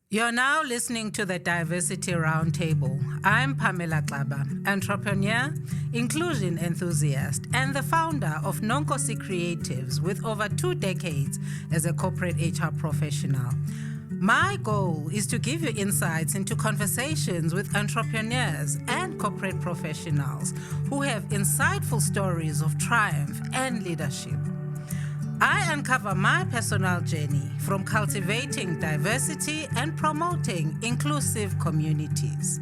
You're now listening to the Diversity Roundtable. I'm Pamela Xaba, entrepreneur, inclusion enthusiast, and the founder of Nonkosi Creatives with over 2 decades as a corporate HR professional. My goal is to give you insights into conversations with entrepreneurs and corporate professionals who have insightful stories of triumph and leadership. I uncover my personal journey from cultivating diversity and promoting inclusive communities.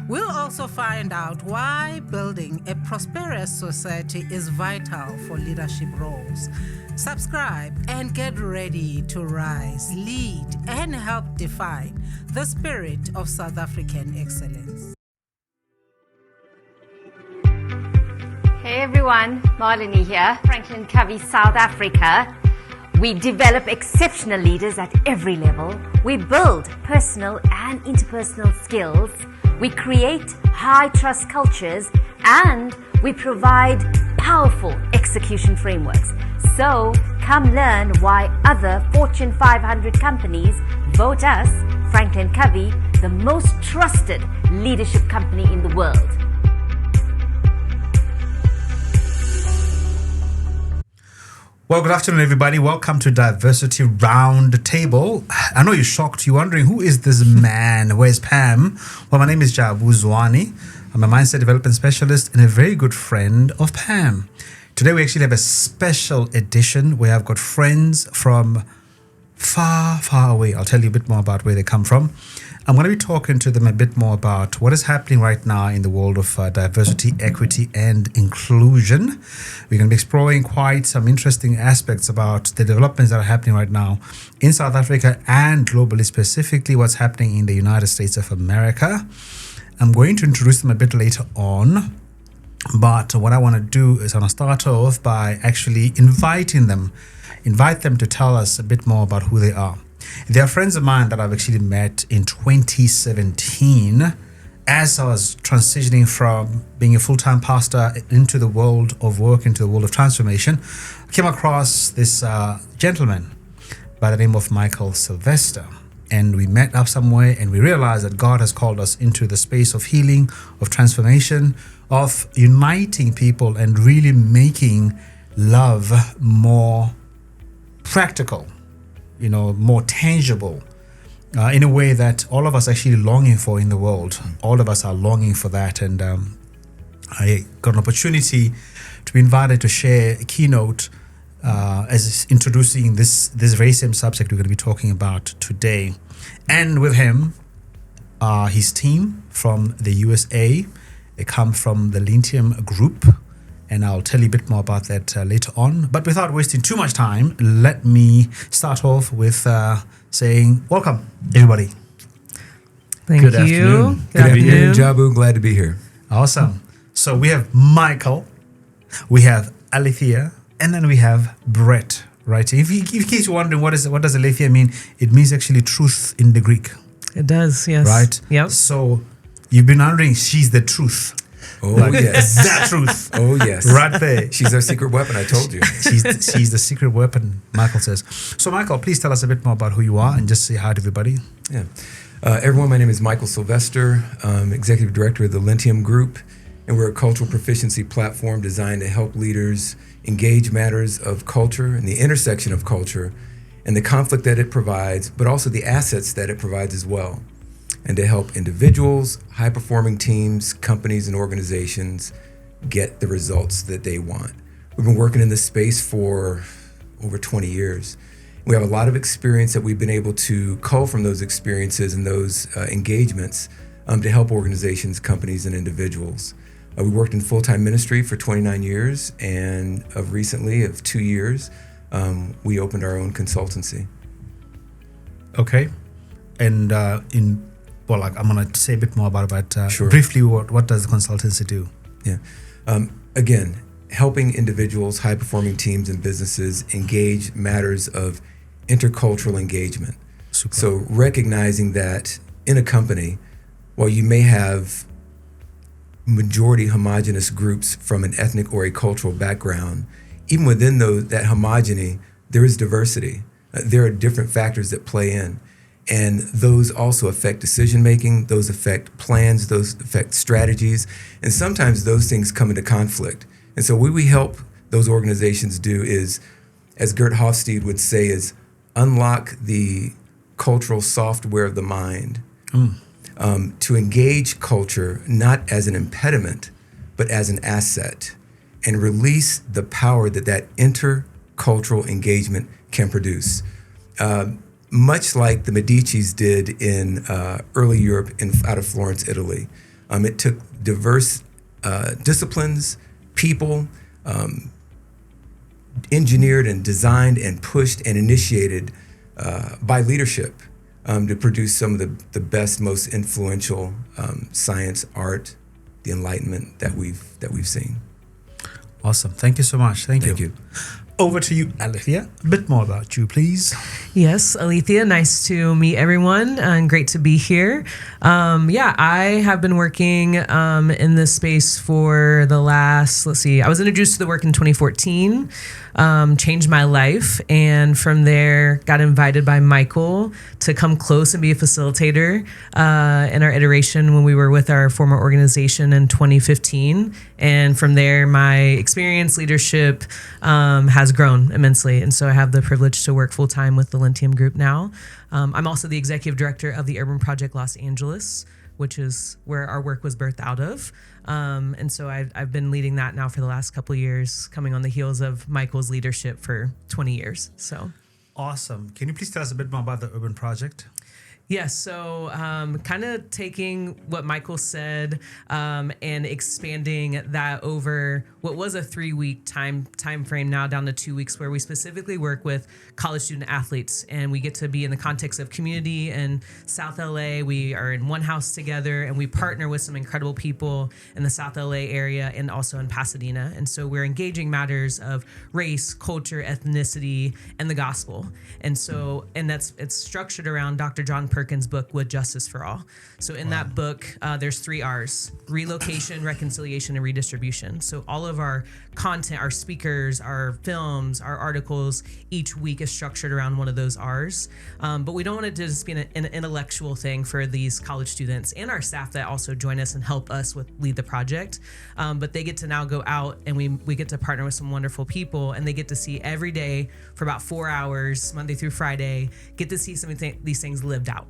We'll also find out why building a prosperous society is vital for leadership roles. Subscribe and get ready to rise, lead, and help define the spirit of South African excellence. Hey everyone, Marlene here, Franklin Covey, South Africa. We develop exceptional leaders at every level. We build personal and interpersonal skills. We create high trust cultures and we provide powerful execution frameworks. So come learn why other Fortune 500 companies vote us, Franklin Covey, the most trusted leadership company in the world. Well, good afternoon, everybody. Welcome to Diversity Roundtable. I know you're shocked. You're wondering, who is this man? Where's Pam? Well, my name is Jabu Zwane. I'm a mindset development specialist and a very good friend of Pam. Today, we actually have a special edition where I've got friends from far, far away. I'll tell you a bit more about where they come from. I'm going to be talking to them a bit more about what is happening right now in the world of diversity, equity, and inclusion. We're going to be exploring quite some interesting aspects about the developments that are happening right now in South Africa and globally, specifically what's happening in the United States of America. I'm going to introduce them a bit later on, but what I want to do is I want to start off by actually invite them to tell us a bit more about who they are. They are friends of mine that I've actually met in 2017 as I was transitioning from being a full-time pastor into the world of work, into the world of transformation. I came across this gentleman by the name of Michael Sylvester. And we met up somewhere and we realized that God has called us into the space of healing, of transformation, of uniting people and really making love more practical, more tangible, in a way that all of us are actually longing for in the world. All of us are longing for that. And I got an opportunity to be invited to share a keynote as introducing this very same subject we're going to be talking about today. And with him, his team from the USA. They come from the Lithium Group. And I'll tell you a bit more about that later on. But without wasting too much time, let me start off with saying welcome, everybody. Thank Good you. Afternoon. Good afternoon, Jabu. Glad to be here. Awesome. So we have Michael, we have Alethea, and then we have Brett, right? If in case you're wondering what does Alethea mean, it means actually truth in the Greek. It does, yes. Right? Yep. So you've been wondering, she's the truth. Oh, yes. That truth. Oh, yes. Right there. She's our secret weapon, I told you. She's the secret weapon, Michael says. So, Michael, please tell us a bit more about who you are and just say hi to everybody. Yeah. Everyone, my name is Michael Sylvester. I'm Executive Director of the Lithium Group, and we're a cultural proficiency platform designed to help leaders engage matters of culture and the intersection of culture and the conflict that it provides, but also the assets that it provides as well, and to help individuals, high-performing teams, companies, and organizations get the results that they want. We've been working in this space for over 20 years. We have a lot of experience that we've been able to cull from those experiences and those engagements to help organizations, companies, and individuals. We worked in full-time ministry for 29 years, and recently, of 2 years, we opened our own consultancy. Okay. And I'm going to say a bit more about it, but Sure. Briefly, what does the consultancy do? Yeah. Again, helping individuals, high-performing teams, and businesses engage matters of intercultural engagement. Super. So recognizing that in a company, while you may have majority homogenous groups from an ethnic or a cultural background, even within that homogeny, there is diversity. There are different factors that play in. And those also affect decision making, those affect plans, those affect strategies, and sometimes those things come into conflict. And so what we help those organizations do is, as Gert Hofstede would say, is unlock the cultural software of the mind to engage culture not as an impediment, but as an asset, and release the power that intercultural engagement can produce. Much like the Medicis did in early Europe out of Florence, Italy. It took diverse disciplines, people, engineered and designed and pushed and initiated by leadership to produce some of the best, most influential science, art, the Enlightenment that we've seen. Awesome. Thank you so much. Thank you. You. Over to you, Alethea. A bit more about you, please. Yes, Alethea, nice to meet everyone and great to be here. I have been working in this space for the last, I was introduced to the work in 2014, changed my life, and from there got invited by Michael to come close and be a facilitator in our iteration when we were with our former organization in 2015. And from there, my experience, leadership has grown immensely. And so I have the privilege to work full time with the Lentium Group now. I'm also the executive director of the Urban Project Los Angeles, which is where our work was birthed out of. And so I've been leading that now for the last couple of years, coming on the heels of Michael's leadership for 20 years. So awesome. Can you please tell us a bit more about the Urban Project? Yes, so kind of taking what Michael said and expanding that over what was a 3-week time frame now down to 2 weeks, where we specifically work with college student athletes, and we get to be in the context of community in South LA. We are in one house together, and we partner with some incredible people in the South LA area and also in Pasadena. And so we're engaging matters of race, culture, ethnicity, and the gospel. And so, it's structured around Dr. John Perkins' book, With Justice for All. So in that book, there's 3 R's: relocation, reconciliation, and redistribution. So all of our content, our speakers, our films, our articles, each week is structured around one of those R's. But we don't want it to just be an intellectual thing for these college students and our staff that also join us and help us lead the project. But they get to now go out, and we get to partner with some wonderful people, and they get to see every day for about 4 hours, Monday through Friday, get to see some of these things lived out.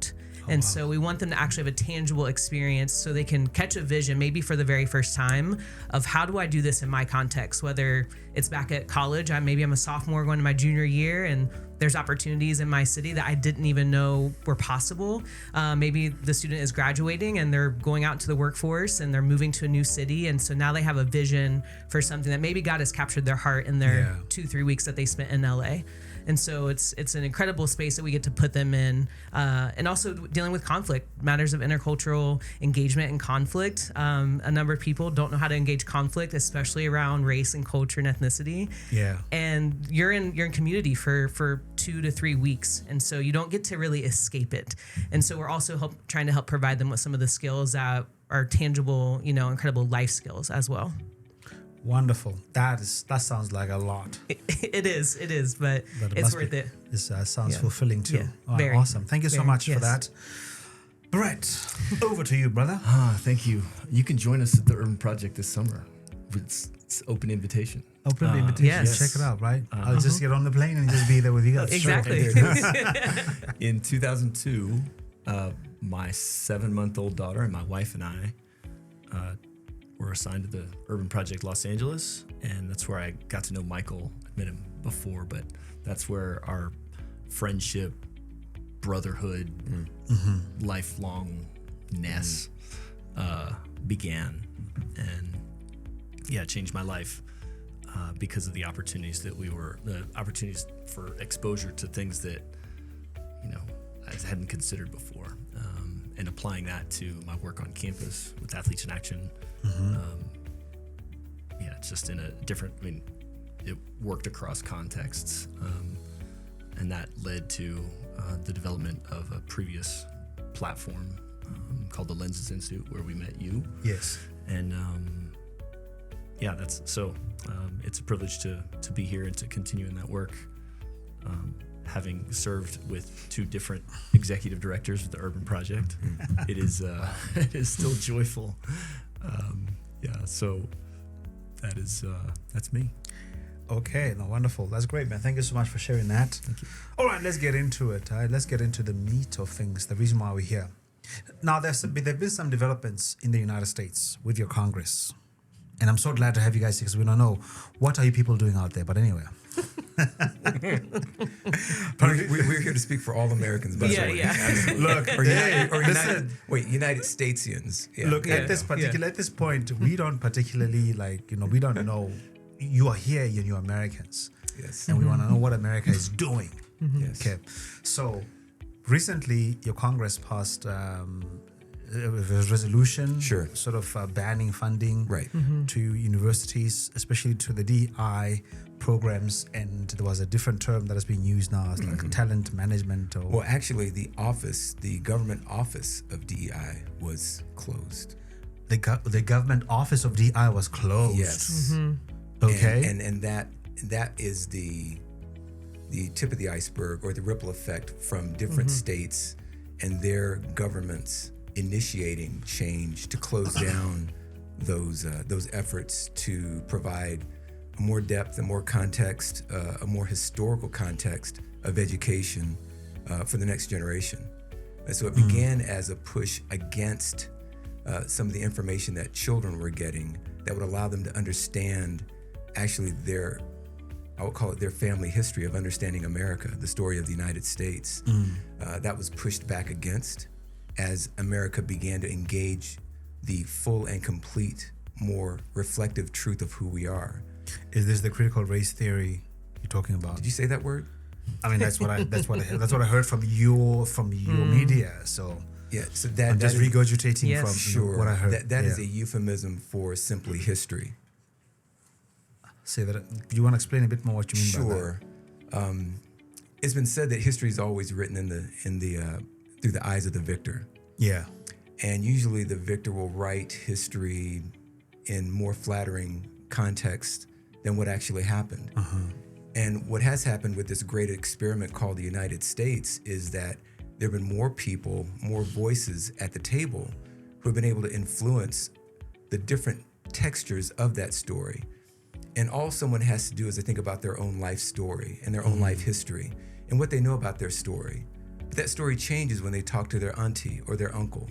And so we want them to actually have a tangible experience so they can catch a vision, maybe for the very first time, of how do I do this in my context, whether it's back at college, maybe I'm a sophomore going to my junior year, and there's opportunities in my city that I didn't even know were possible. Maybe the student is graduating and they're going out into the workforce and they're moving to a new city. And so now they have a vision for something that maybe God has captured their heart in their 2-3 weeks that they spent in LA. And so it's an incredible space that we get to put them in, and also dealing with conflict, matters of intercultural engagement and conflict. A number of people don't know how to engage conflict, especially around race and culture and ethnicity. Yeah. And you're in community for 2 to 3 weeks, and so you don't get to really escape it. And so we're also trying to help provide them with some of the skills that are tangible, incredible life skills as well. Wonderful. That sounds like a lot. It is, but it's worth it. It sounds fulfilling too. Yeah. Oh, Very. Awesome. Thank you so much for that. Brett, over to you, brother. Thank you. You can join us at the Urban Project this summer. It's open invitation. Open invitation. Yes. Check it out, right? I'll just get on the plane and just be there with you guys. Exactly. In 2002, my 7-month-old daughter and my wife and I were assigned to the Urban Project Los Angeles, and that's where I got to know Michael. I've met him before, but that's where our friendship, brotherhood, lifelongness began, and it changed my life because of the opportunities for exposure to things that I hadn't considered before, and applying that to my work on campus with Athletes in Action. It's just in a different, it worked across contexts, and that led to the development of a previous platform called the Lenses Institute, where we met you. Yes. And it's a privilege to be here and to continue in that work. having served with 2 different executive directors with the Urban Project, it is it is still joyful. So that's me. Okay, no, wonderful. That's great, man. Thank you so much for sharing that. Thank you. All right, let's get into it. Let's get into the meat of things, the reason why we're here. Now, there have been some developments in the United States with your Congress. And I'm so glad to have you guys here because we don't know what are you people doing out there. But anyway. We're here to speak for all Americans, by the way. Look, United Statesians. Yeah. Look, at this point, we don't particularly we don't know. You are here and you're Americans. Yes. And we want to know what America is doing. Yes. Okay. So recently, your Congress passed a resolution, sort of banning funding to universities, especially to the DEI programs, and there was a different term that has been used now as like talent management. Well, actually, the government office of DEI was closed. The government office of DEI was closed. Yes. Okay. And that is the tip of the iceberg, or the ripple effect from different states and their governments initiating change to close down those efforts to provide more depth and more context, a more historical context of education for the next generation. And so it began as a push against some of the information that children were getting that would allow them to understand actually I would call it their family history of understanding America, the story of the United States. That was pushed back against as America began to engage the full and complete, more reflective truth of who we are. Is this the critical race theory you're talking about? Did you say that word? I mean, that's what I heard from your media. So yeah, so I'm just regurgitating from what I heard. That is a euphemism for simply history. Say that. Do you want to explain a bit more what you mean by that? Sure. It's been said that history is always written through the eyes of the victor. Yeah. And usually the victor will write history in more flattering context than what actually happened. And what has happened with this great experiment called the United States is that there have been more people, more voices at the table who have been able to influence the different textures of that story. And all someone has to do is to think about their own life story and their own life history and what they know about their story. But that story changes when they talk to their auntie or their uncle.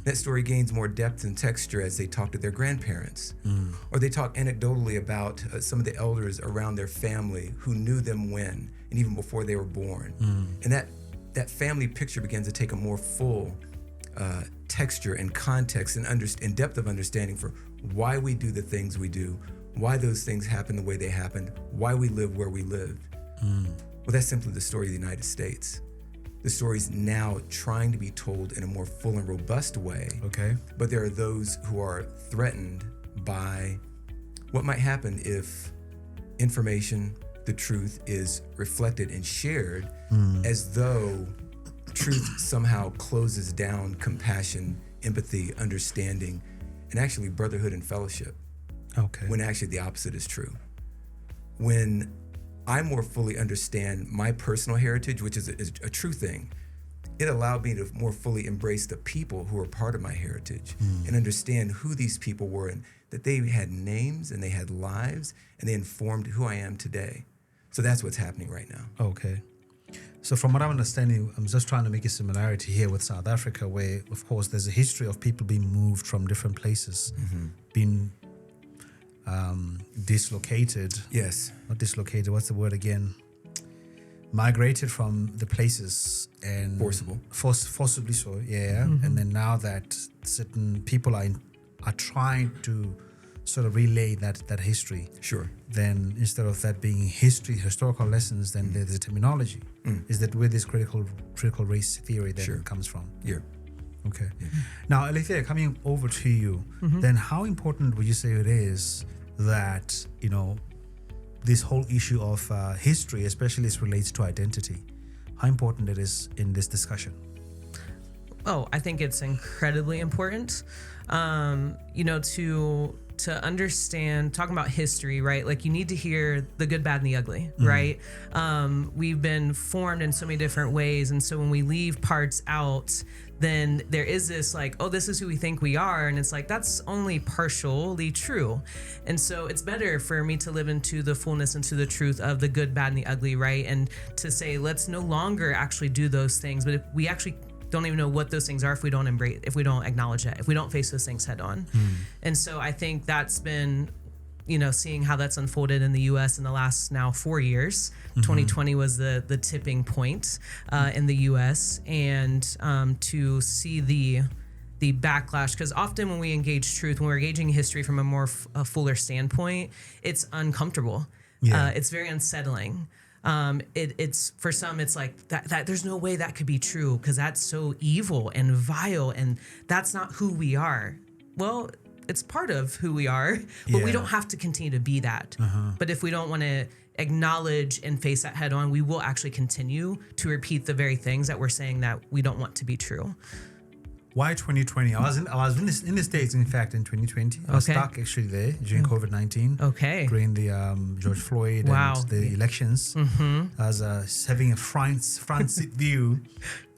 That story gains more depth and texture as they talk to their grandparents. Or they talk anecdotally about some of the elders around their family who knew them when and even before they were born. And that family picture begins to take a more full texture and context and depth of understanding for why we do the things we do, why those things happen the way they happened, why we live where we lived. Well, that's simply the story of the United States. The story's now trying to be told in a more full and robust way. Okay. But there are those who are threatened by what might happen if information, the truth, is reflected and shared as though truth somehow closes down compassion, empathy, understanding, and actually brotherhood and fellowship. Okay. When actually the opposite is true. When I more fully understand my personal heritage, which is a true thing, it allowed me to more fully embrace the people who are part of my heritage and understand who these people were and that they had names and they had lives and they informed who I am today. So that's what's happening right now. Okay. So from what I'm understanding, I'm just trying to make a similarity here with South Africa, where, of course, there's a history of people being moved from different places, being dislocated. Yes. Not dislocated, what's the word again? Migrated from the places and forcibly so, yeah. And then now that certain people are trying to sort of relay that history. Sure. Then instead of that being historical lessons, then there's a terminology. Is that where this critical race theory then comes from? Yeah. Okay. Yeah. Now, Alethea, coming over to you, then how important would you say it is that, this whole issue of history, especially as relates to identity, how important it is in this discussion? Oh, I think it's incredibly important, to to understand, talking about history, right? Like you need to hear the good, bad, and the ugly, right? We've been formed in so many different ways. And so when we leave parts out, then there is this like, oh, this is who we think we are. And it's like, that's only partially true. And so it's better for me to live into the fullness, into the truth of the good, bad, and the ugly, right? And to say, let's no longer actually do those things. But if we actually don't even know what those things are if we don't embrace, if we don't acknowledge it, if we don't face those things head on. And so I think that's been, seeing how that's unfolded in the U.S. in the last now 4 years. 2020 was the tipping point in the U.S. and to see the backlash, because often when we engage truth, when we're engaging history from a more fuller standpoint, it's uncomfortable. It's very unsettling. It's for some, it's like that there's no way that could be true because that's so evil and vile and that's not who we are. Well, it's part of who we are, but we don't have to continue to be that. But if we don't want to acknowledge and face that head on, we will actually continue to repeat the very things that we're saying that we don't want to be true. Why 2020? I was in the States, in fact, in 2020. I was stuck actually there during COVID-19. During the George Floyd and the elections. I was having a front seat view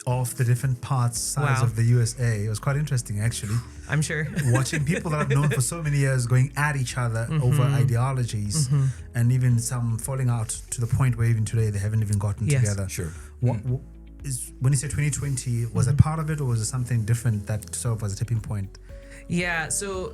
of the different sides of the USA. It was quite interesting, actually. I'm sure. Watching people that I've known for so many years going at each other over ideologies, and even some falling out to the point where even today they haven't even gotten together. Sure. When you say 2020, was it part of it, or was it something different that sort of was a tipping point? Yeah, so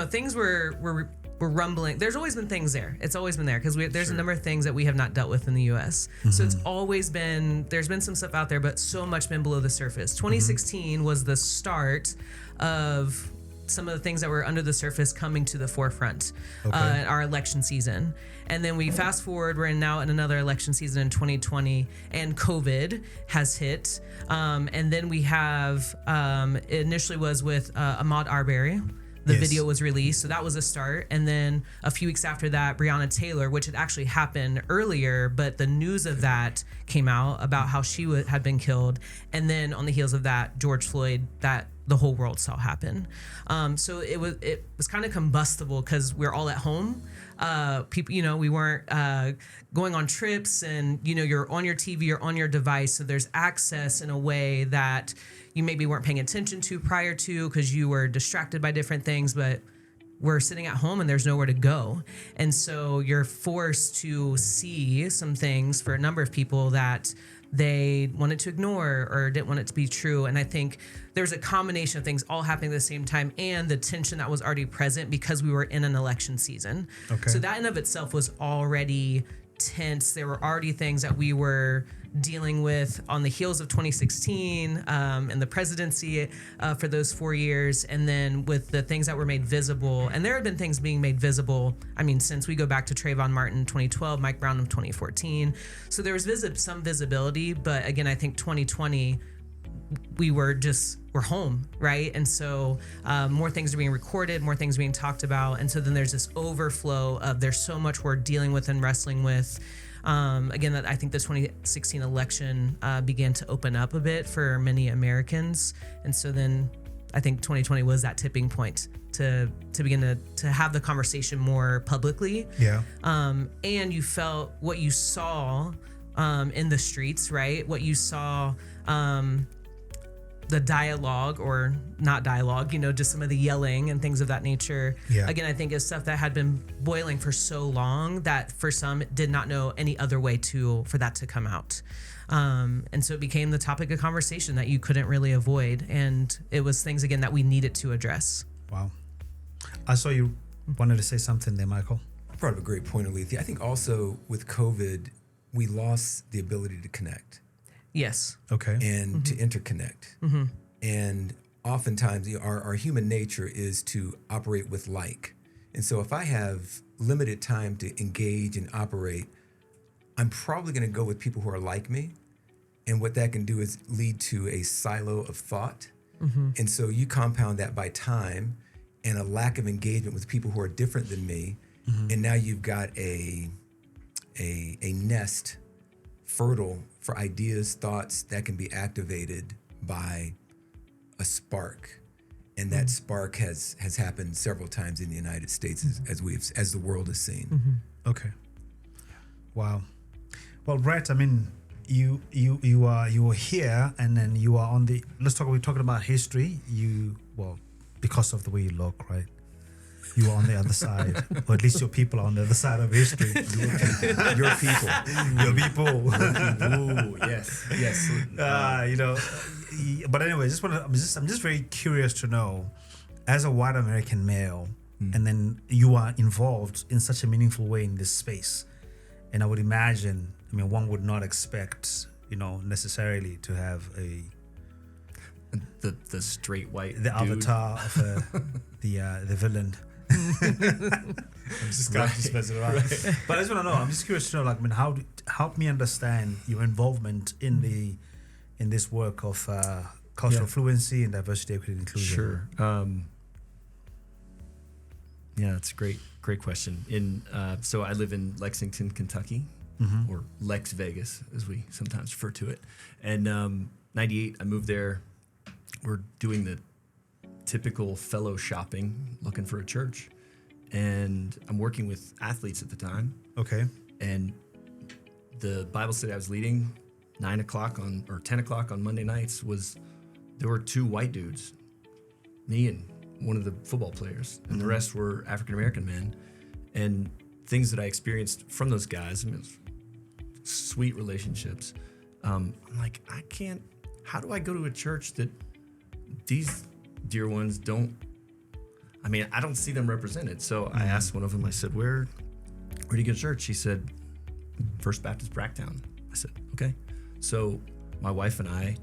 things were rumbling. There's always been things there. It's always been there because there's a number of things that we have not dealt with in the U.S. So it's always been, there's been some stuff out there, but so much been below the surface. 2016 was the start of some of the things that were under the surface coming to the forefront in our election season. And then we fast forward, we're now in another election season in 2020 and COVID has hit. And then we have, it initially was with Ahmaud Arbery. The video was released, so that was a start. And then a few weeks after that, Breonna Taylor, which had actually happened earlier, but the news of that came out about how she had been killed. And then on the heels of that, George Floyd, that the whole world saw happen. So it was kind of combustible because we're all at home. People, we weren't going on trips, and you're on your TV, you're on your device, so there's access in a way that you maybe weren't paying attention to prior to because you were distracted by different things, but we're sitting at home and there's nowhere to go. And so you're forced to see some things for a number of people that they wanted to ignore or didn't want it to be true. And I think there's a combination of things all happening at the same time and the tension that was already present because we were in an election season. So that in of itself was already tense. There were already things that we were dealing with on the heels of 2016 and the presidency for those 4 years, and then with the things that were made visible. And there have been things being made visible, since we go back to Trayvon Martin in 2012, Mike Brown in 2014. So there was some visibility, but again, I think 2020, we're home, right? And so more things are being recorded, more things being talked about. And so then there's this overflow of there's so much we're dealing with and wrestling with. Again, that I think the 2016 election began to open up a bit for many Americans. And so then I think 2020 was that tipping point to begin to have the conversation more publicly. And you felt what you saw in the streets, right? What you saw, the dialogue or not dialogue, just some of the yelling and things of that nature. Again, I think is stuff that had been boiling for so long that for some did not know any other way for that to come out. And so it became the topic of conversation that you couldn't really avoid. And it was things, again, that we needed to address. Wow. I saw you wanted to say something there, Michael. You brought up a great point, Alethea. I think also with COVID, we lost the ability to connect. Yes. And to interconnect. And oftentimes our human nature is to operate with like. And so if I have limited time to engage and operate, I'm probably going to go with people who are like me. And what that can do is lead to a silo of thought. And so you compound that by time and a lack of engagement with people who are different than me. And now you've got a nest fertile for ideas, thoughts that can be activated by a spark. And that spark has happened several times in the United States as the world has seen. Okay. Wow. Well, Brett, I mean, you are here, and then you are on the. We're talking about history. Because of the way you look, right? You are on the other side, or at least your people are on the other side of history. Your people. Your people. Ooh, yes. But anyway, I'm just very curious to know, as a white American male, and then you are involved in such a meaningful way in this space, and I would imagine, one would not expect, necessarily to have the straight white the dude. avatar of the villain. I'm just messing around. Right. But I just want to know. I'm just curious to know, help me understand your involvement in this work of cultural fluency and diversity, equity, and inclusion. Sure. Yeah, it's a great question. So I live in Lexington, Kentucky, or Lex Vegas, as we sometimes refer to it. And 98, I moved there. We're doing the typical fellow shopping, looking for a church. And I'm working with athletes at the time. Okay. And the Bible study I was leading, 9 o'clock or 10 o'clock on Monday nights, there were 2 white dudes, me and one of the football players, and the rest were African-American men. And things that I experienced from those guys, it was sweet relationships. I'm like, how do I go to a church that these dear ones don't, I don't see them represented. So I asked one of them, I said, where do you go to church? He said, First Baptist Bracktown. I said, okay. So my wife and I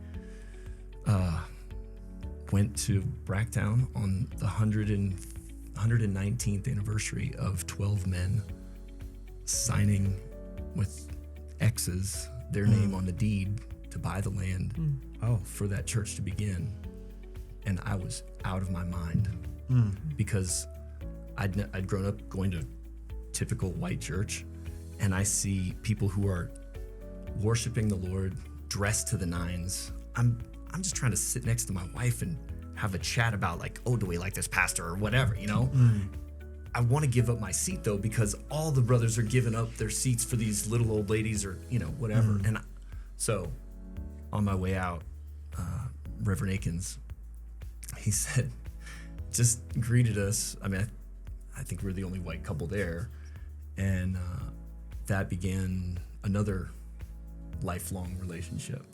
went to Bracktown on the 119th anniversary of 12 men signing with X's their name on the deed to buy the land for that church to begin. And I was out of my mind because I'd grown up going to typical white church, and I see people who are worshiping the Lord dressed to the nines. I'm just trying to sit next to my wife and have a chat about do we like this pastor or whatever, I want to give up my seat though, because all the brothers are giving up their seats for these little old ladies or whatever. And so on my way out, Reverend Akins, he said, just greeted us. I think we're the only white couple there. And that began another lifelong relationship.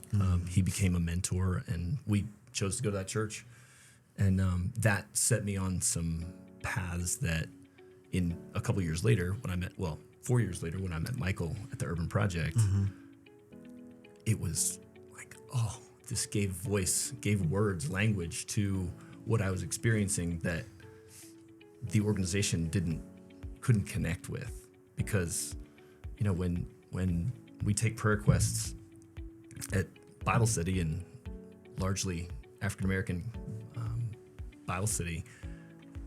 He became a mentor, and we chose to go to that church. And that set me on some paths that in a couple years later, 4 years later, when I met Michael at the Urban Project, it was like, this gave voice, gave words, language to what I was experiencing that the organization couldn't connect with. Because, when we take prayer requests at Bible study, and largely African-American Bible study,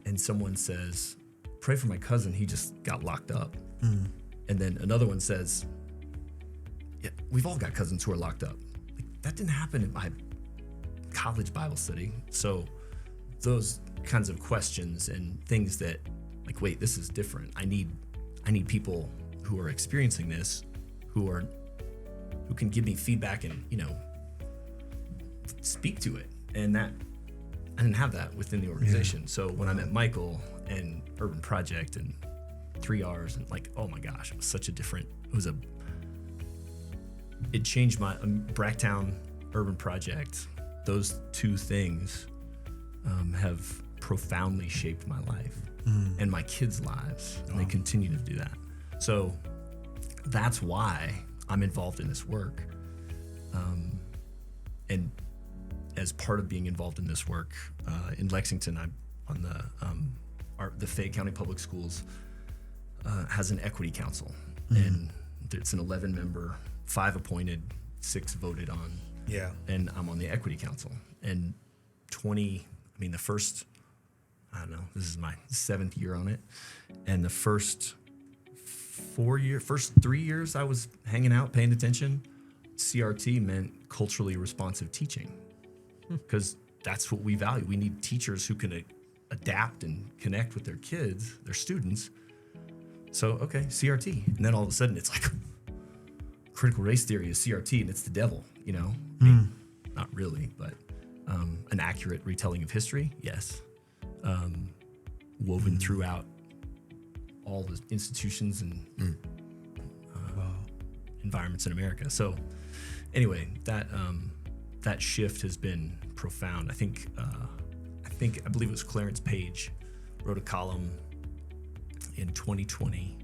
and someone says, pray for my cousin, he just got locked up. And then another one says, yeah, we've all got cousins who are locked up. That didn't happen at my college Bible study. So those kinds of questions and things that, wait, this is different. I need people who are experiencing this, who can give me feedback and, speak to it. And that, I didn't have that within the organization. Yeah. So when I met Michael and Urban Project and 3Rs, and oh my gosh, it was such a different, it changed my Bracktown Urban Project. Those 2 things have profoundly shaped my life and my kids' lives, and they continue to do that. So that's why I'm involved in this work. And as part of being involved in this work, in Lexington, I'm on the Fayette County Public Schools has an equity council, and it's an 11-member, 5 appointed, 6 voted on. Yeah. And I'm on the equity council. And the first, this is my 7th year on it. And the first 3 years I was hanging out, paying attention, CRT meant culturally responsive teaching. Because that's what we value. We need teachers who can adapt and connect with their kids, their students. So, okay, CRT. And then all of a sudden it's like critical race theory is CRT and it's the devil, you know? I mean, not really, but an accurate retelling of history, yes. Woven throughout all the institutions and environments in America. So anyway, that shift has been profound. I believe it was Clarence Page wrote a column in 2020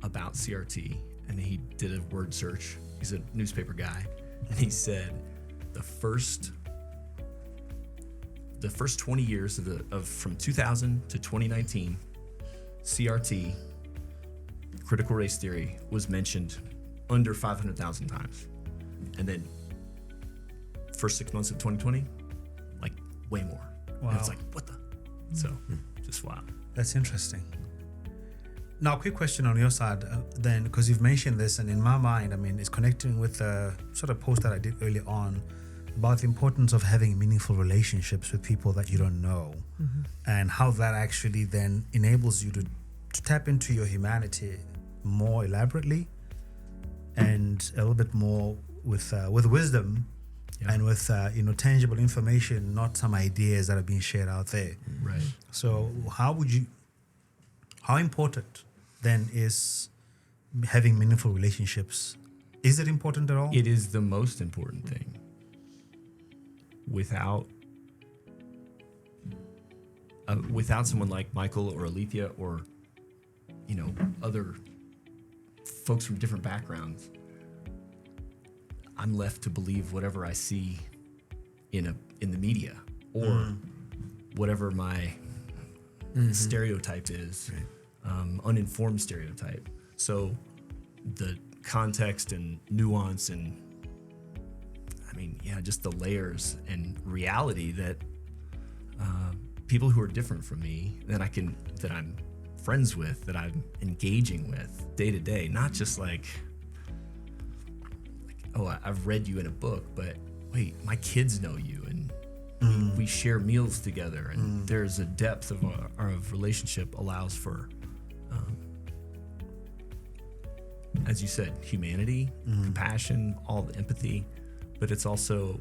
about CRT, and he did a word search. He's a newspaper guy, and he said the first 20 years of from 2000 to 2019, CRT, critical race theory, was mentioned under 500,000 times, and then first 6 months of 2020, like way more. Wow. And it's like, what the? So just wow. That's interesting. Now, quick question on your side, then, because you've mentioned this, and in my mind, I mean, it's connecting with the sort of post that I did early on about the importance of having meaningful relationships with people that you don't know, and how that actually then enables you to tap into your humanity more elaborately and a little bit more with wisdom. Yeah. And with tangible information, not some ideas that are being shared out there. Right. So how important then is having meaningful relationships? Is it important at all? It is the most important thing. Without someone like Michael or Alethea or other folks from different backgrounds, I'm left to believe whatever I see in the media or whatever my stereotype is, uninformed stereotype. So the context and nuance and just the layers and reality that people who are different from me that I'm friends with, that I'm engaging with day to day, not just like, oh, I've read you in a book, but wait, my kids know you, and we share meals together, and there's a depth of our relationship allows for, as you said, humanity, compassion, all the empathy, but it's also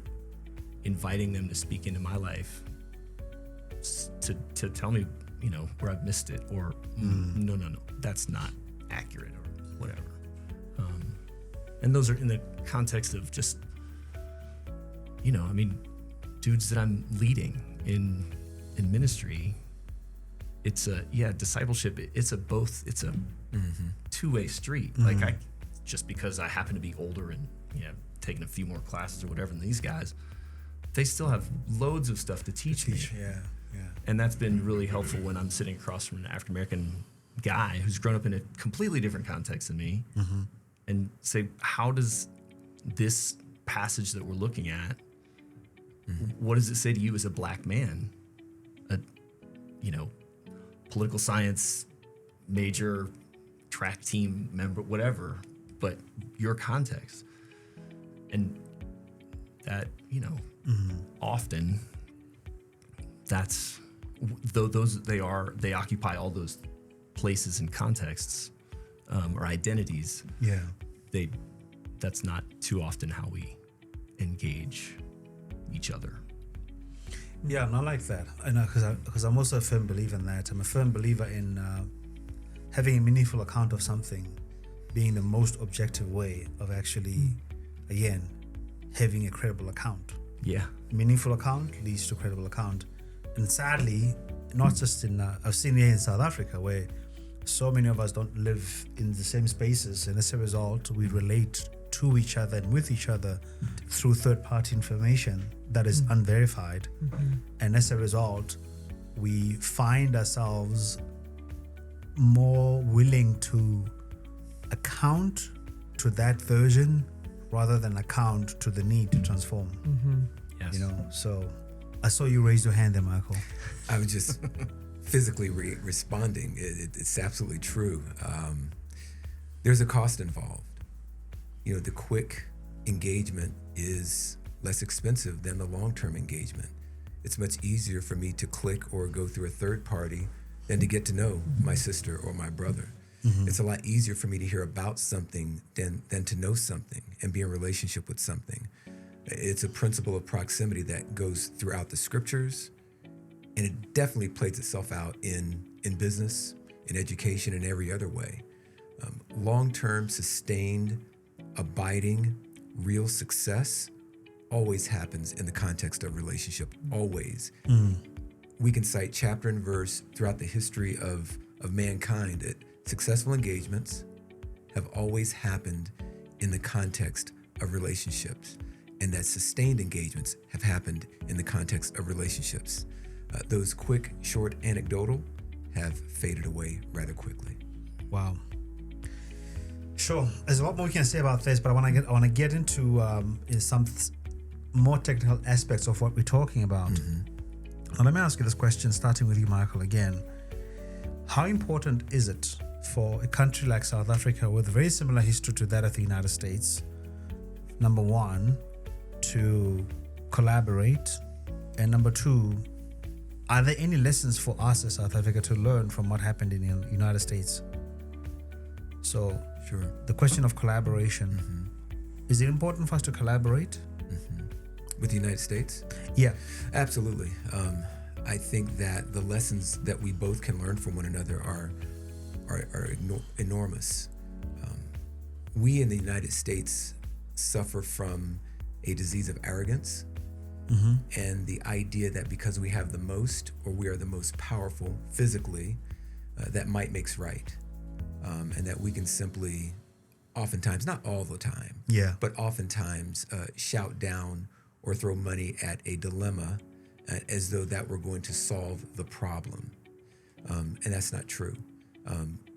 inviting them to speak into my life, to tell me, where I've missed it, or no, that's not accurate, or whatever. And those are in the context of just, dudes that I'm leading in ministry. It's discipleship. It's a two-way street. Like just because I happen to be older and taking a few more classes or whatever than these guys, they still have loads of stuff to teach me. Yeah. And that's been really helpful when I'm sitting across from an African American guy who's grown up in a completely different context than me. And say, how does this passage that we're looking at, what does it say to you as a black man, a political science major, track team member, whatever, but your context? And that, often that's, though they occupy all those places and contexts, or identities. Yeah. That's not too often how we engage each other. Yeah, not like that. I know, because I'm also a firm believer in that. I'm a firm believer in having a meaningful account of something being the most objective way of actually, again, having a credible account. Yeah. Meaningful account leads to credible account. And sadly, not just I've seen here in South Africa where so many of us don't live in the same spaces, and as a result, we relate to each other and with each other through third-party information that is unverified. And as a result, we find ourselves more willing to account to that version rather than account to the need to transform. Yes. So I saw you raise your hand there, Michael. I was just physically responding. It's absolutely true. There's a cost involved. The quick engagement is less expensive than the long-term engagement. it's much easier for me to click or go through a third party than to get to know my sister or my brother. It's a lot easier for me to hear about something than to know something and be in relationship with something. It's a principle of proximity that goes throughout the scriptures, and it definitely plays itself out in business, in education, and every other way. Long-term, sustained, abiding, real success always happens in the context of relationship, always. We can cite chapter and verse throughout the history of mankind that successful engagements have always happened in the context of relationships, and that sustained engagements have happened in the context of relationships. Those quick, short, anecdotal have faded away rather quickly. Wow. Sure, there's a lot more we can say about this, but I want to get into some more technical aspects of what we're talking about. Now, let me ask you this question, starting with you, Michael, again. How important is it for a country like South Africa with a very similar history to that of the United States, number one, to collaborate, and number two, are there any lessons for us as South Africa to learn from what happened in the United States? So, Sure. The question of collaboration, is it important for us to collaborate? With the United States? Yeah. Absolutely. I think that the lessons that we both can learn from one another are enormous. We in the United States suffer from a disease of arrogance, and the idea that because we have the most, or we are the most powerful physically, that might makes right, and that we can simply, oftentimes, not all the time, but oftentimes shout down or throw money at a dilemma as though that were going to solve the problem. And that's not true.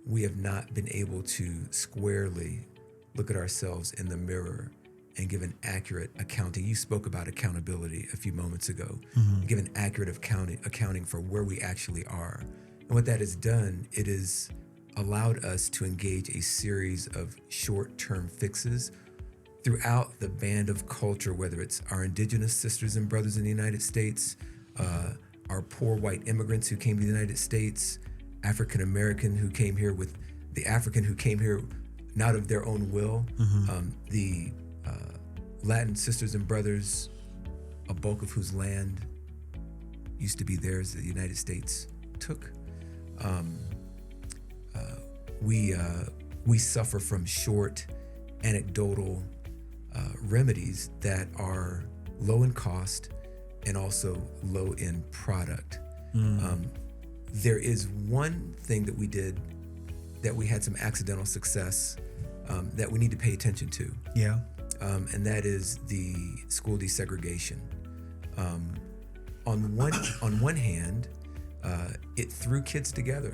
We have not been able to squarely look at ourselves in the mirror and give an accurate accounting. You spoke about accountability a few moments ago. Give an accurate accounting for where we actually are. And what that has done, it has allowed us to engage a series of short-term fixes throughout the band of culture, whether it's our indigenous sisters and brothers in the United States, our poor white immigrants who came to the United States, African American who came here with the African who came here not of their own will, the Latin sisters and brothers, a bulk of whose land used to be theirs that the United States took. We suffer from short, anecdotal remedies that are low in cost and also low in product. There is one thing that we did that we had some accidental success that we need to pay attention to. And that is the school desegregation. On one hand, it threw kids together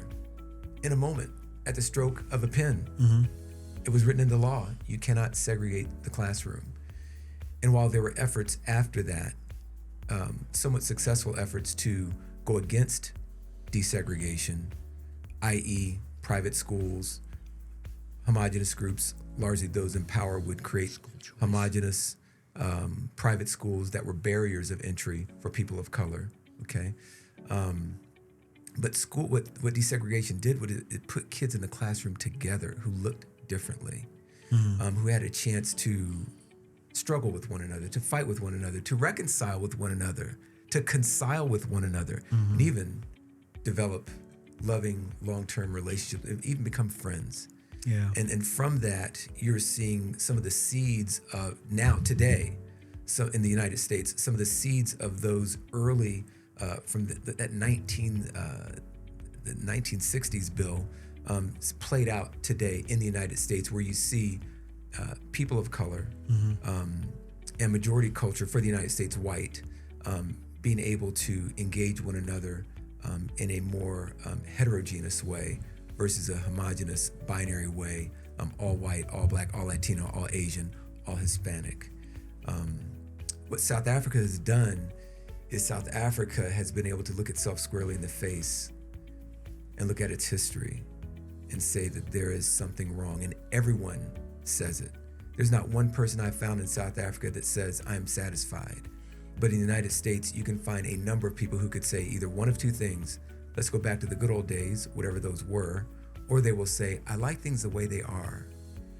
in a moment at the stroke of a pen. It was written into law. You cannot segregate the classroom. And while there were efforts after that, somewhat successful efforts to go against desegregation, i.e. private schools, homogenous groups, largely those in power would create homogenous private schools that were barriers of entry for people of color, okay? But what desegregation did was it put kids in the classroom together who looked differently, who had a chance to struggle with one another, to fight with one another, to reconcile with one another, to reconcile with one another, and even develop loving long-term relationships, and even become friends. And from that, you're seeing some of the seeds of now today, so in the United States, some of the seeds of those early from that 1960s bill played out today in the United States, where you see people of color and majority culture for the United States, white, being able to engage one another in a more heterogeneous way versus a homogenous binary way, all white, all black, all Latino, all Asian, all Hispanic. What South Africa has done is South Africa has been able to look itself squarely in the face and look at its history and say that there is something wrong, and everyone says it. There's not one person I've found in South Africa that says, I'm satisfied. But in the United States, you can find a number of people who could say either one of two things: let's go back to the good old days, whatever those were, or they will say, I like things the way they are.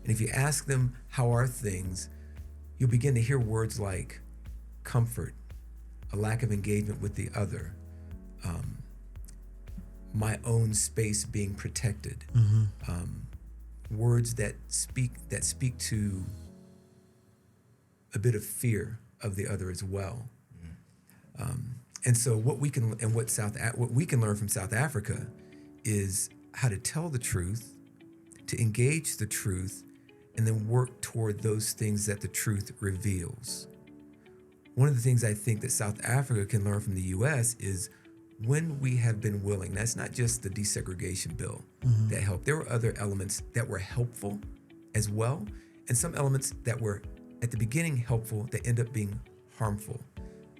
And if you ask them, how are things, you'll begin to hear words like comfort, a lack of engagement with the other, my own space being protected, words that speak to a bit of fear of the other as well. And so what we can learn from South Africa is how to tell the truth, to engage the truth, and then work toward those things that the truth reveals. One of the things I think that South Africa can learn from the U.S. is when we have been willing. That's not just the desegregation bill that helped. There were other elements that were helpful as well, and some elements that were at the beginning helpful that end up being harmful.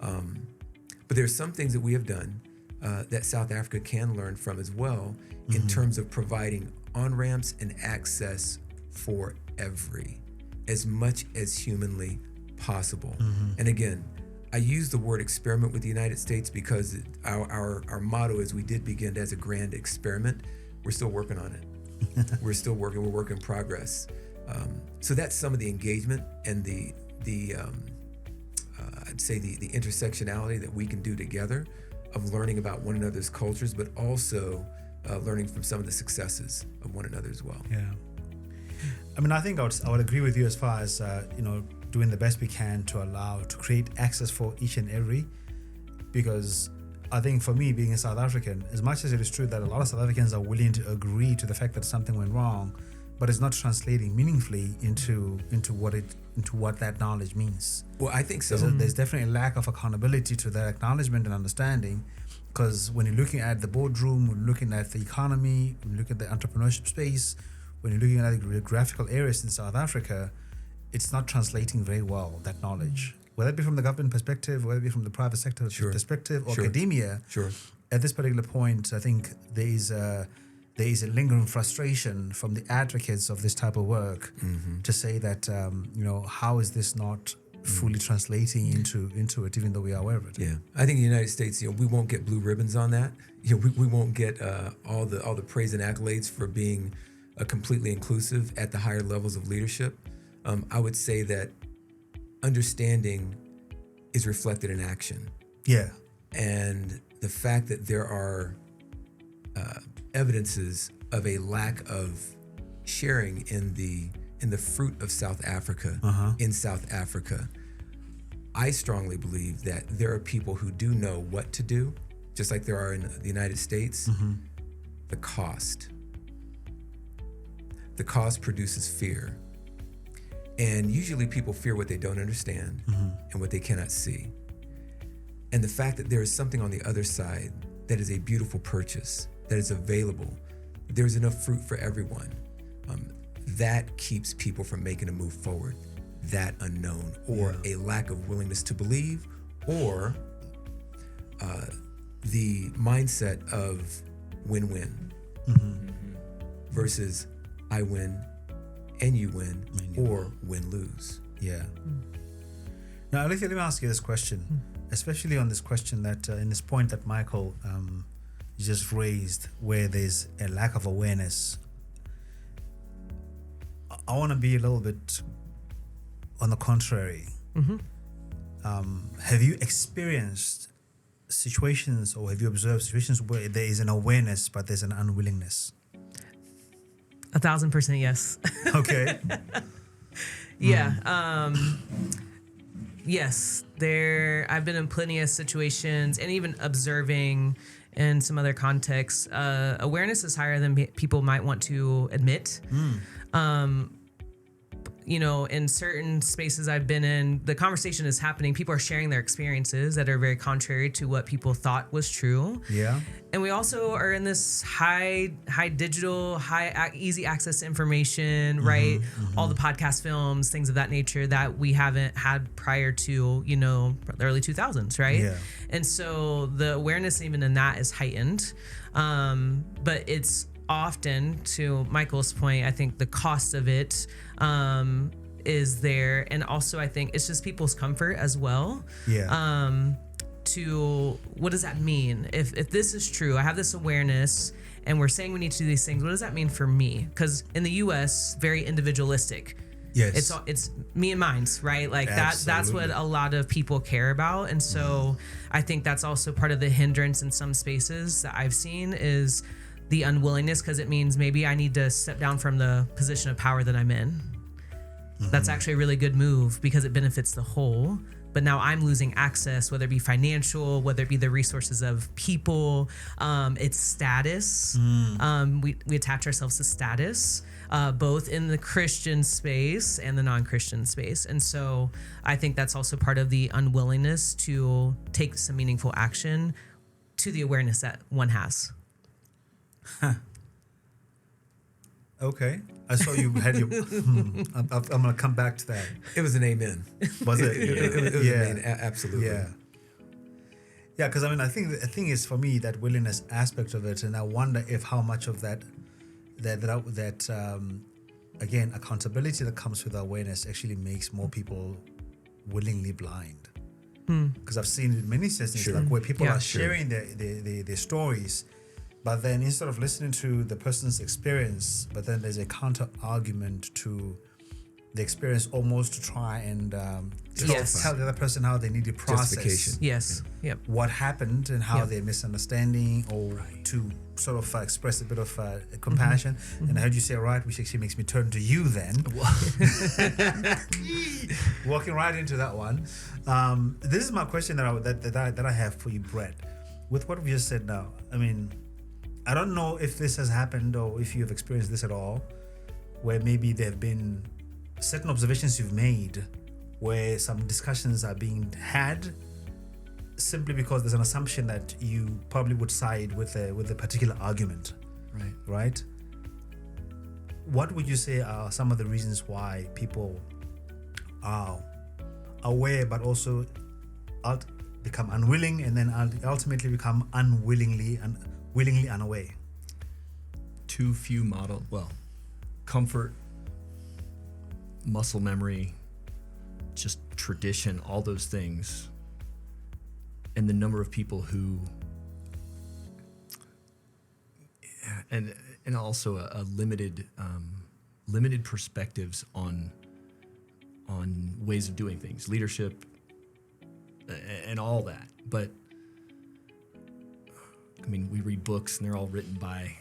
But there's some things that we have done that South Africa can learn from as well in terms of providing on-ramps and access for as much as humanly possible. And again, I use the word experiment with the United States because our motto is we did begin as a grand experiment. We're still working on it. We're work in progress. So that's some of the engagement and I'd say the intersectionality that we can do together of learning about one another's cultures, but also learning from some of the successes of one another as well. Yeah. I mean, I think I would agree with you as far as, doing the best we can to create access for each and every, because I think for me, being a South African, as much as it is true that a lot of South Africans are willing to agree to the fact that something went wrong, but it's not translating meaningfully into what that knowledge means. Well, I think so. There's definitely a lack of accountability to that acknowledgement and understanding, because when you're looking at the boardroom, when you're looking at the economy, when you look at the entrepreneurship space, when you're looking at the geographical areas in South Africa, it's not translating very well, that knowledge. Whether it be from the government perspective, whether it be from the private sector perspective, or academia. At this particular point, I think there is a lingering frustration from the advocates of this type of work to say that, how is this not fully translating into it, even though we are aware of it? Yeah, I think in the United States, we won't get blue ribbons on that. We won't get all the praise and accolades for being completely inclusive at the higher levels of leadership. I would say that understanding is reflected in action. Yeah. And the fact that there are evidences of a lack of sharing in the fruit of South Africa, in South Africa, I strongly believe that there are people who do know what to do, just like there are in the United States. The cost produces fear. And usually people fear what they don't understand and what they cannot see. And the fact that there is something on the other side that is a beautiful purchase, that is available, there's enough fruit for everyone, that keeps people from making a move forward. That unknown, or a lack of willingness to believe, or the mindset of win-win versus I win and you win, or win-lose. Yeah. Now, Alethea, let me ask you this question, especially on this question that, in this point that Michael just raised, where there's a lack of awareness. I want to be a little bit on the contrary. Have you experienced situations, or have you observed situations where there is an awareness, but there's an unwillingness? 1,000% yes. Okay. Yeah. Yes, I've been in plenty of situations, and even observing in some other contexts, awareness is higher than people might want to admit. In certain spaces I've been in, the conversation is happening. People are sharing their experiences that are very contrary to what people thought was true. Yeah. And we also are in this high digital, easy access to information, right? All the podcast films, things of that nature that we haven't had prior to, the early 2000s, right? Yeah. And so the awareness even in that is heightened. But it's often, to Michael's point, I think the cost of it is there. And also I think it's just people's comfort as well. To what does that mean? If this is true, I have this awareness and we're saying we need to do these things, what does that mean for me? Because in the US, very individualistic. Yes. It's me and mine's, right? Like that's what a lot of people care about. And so I think that's also part of the hindrance in some spaces that I've seen is the unwillingness, because it means maybe I need to step down from the position of power that I'm in. That's actually a really good move because it benefits the whole. But now I'm losing access, whether it be financial, whether it be the resources of people, it's status. We attach ourselves to status, both in the Christian space and the non-Christian space. And so I think that's also part of the unwillingness to take some meaningful action to the awareness that one has. Okay. I saw you had your. I'm going to come back to that. It was an amen. Was it? It was an amen. Absolutely. Yeah. Yeah, because I mean, I think the thing is for me that willingness aspect of it, and I wonder if how much of that again, accountability that comes with awareness actually makes more people willingly blind. Because I've seen in many settings like where people are sharing their stories. But then instead of listening to the person's experience, but then there's a counter argument to the experience, almost to try and tell the other person how they need to process what happened and how they're misunderstanding, or to sort of express a bit of compassion. And I heard you say, right, which actually makes me turn to you then. Walking right into that one. This is my question that I have for you, Brett. With what we just said now, I mean, I don't know if this has happened or if you have experienced this at all, where maybe there have been certain observations you've made where some discussions are being had simply because there's an assumption that you probably would side with a particular argument. Right? What would you say are some of the reasons why people are aware but also become unwilling and then ultimately become willingly unaware? Too few comfort, muscle memory, just tradition, all those things, and the number of people who, and also a limited perspectives on ways of doing things, leadership, and all that. But I mean, we read books and they're all written by,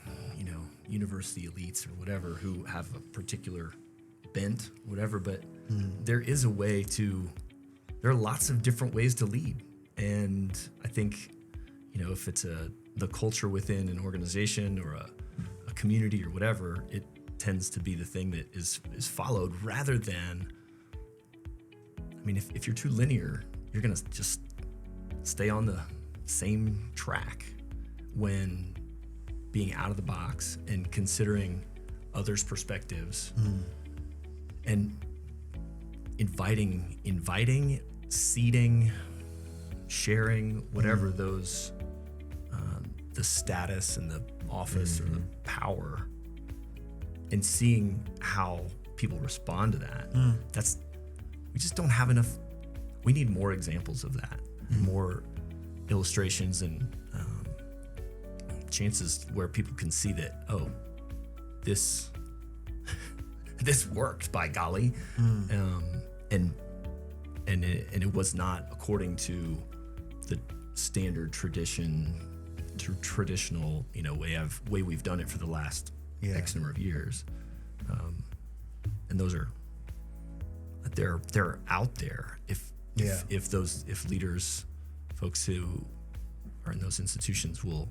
university elites or whatever who have a particular bent, whatever. But there are lots of different ways to lead. And I think, if it's the culture within an organization or a community or whatever, it tends to be the thing that is followed rather than, I mean, if you're too linear, you're going to just stay on the same track. When being out of the box and considering others' perspectives and inviting, seeding, sharing, whatever those, the status and the office or the power, and seeing how people respond to that. We just don't have enough. We need more examples of that, more illustrations and chances where people can see that, this worked, by golly, and it was not according to the standard traditional way we've done it for the last X number of years, and those are they're out there if leaders, folks who are in those institutions will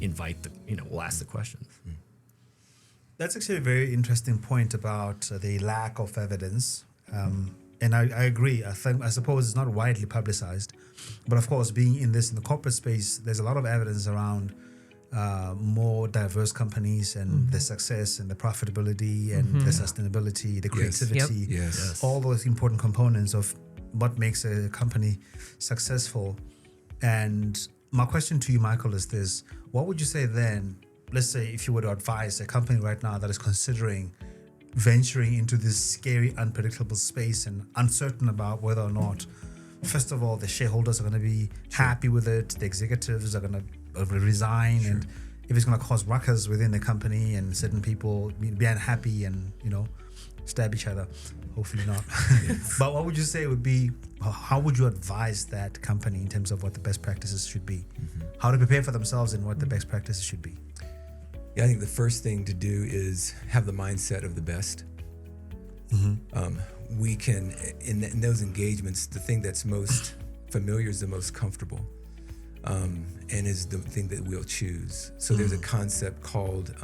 invite we'll ask the questions. That's actually a very interesting point about the lack of evidence. And I agree. I suppose it's not widely publicized, but of course, being in the corporate space, there's a lot of evidence around more diverse companies and the success and the profitability and the sustainability, the creativity, all those important components of what makes a company successful. And my question to you, Michael, is this: what would you say then? Let's say if you were to advise a company right now that is considering venturing into this scary, unpredictable space and uncertain about whether or not, first of all, the shareholders are going to be happy with it, the executives are going to resign, and if it's going to cause ruckus within the company and certain people be unhappy and, stab each other. Hopefully not. But what would you say would be, how would you advise that company in terms of what the best practices should be? How to prepare for themselves and what the best practices should be? Yeah, I think the first thing to do is have the mindset of the best. We can, in those engagements, the thing that's most familiar is the most comfortable, and is the thing that we'll choose. So there's a concept called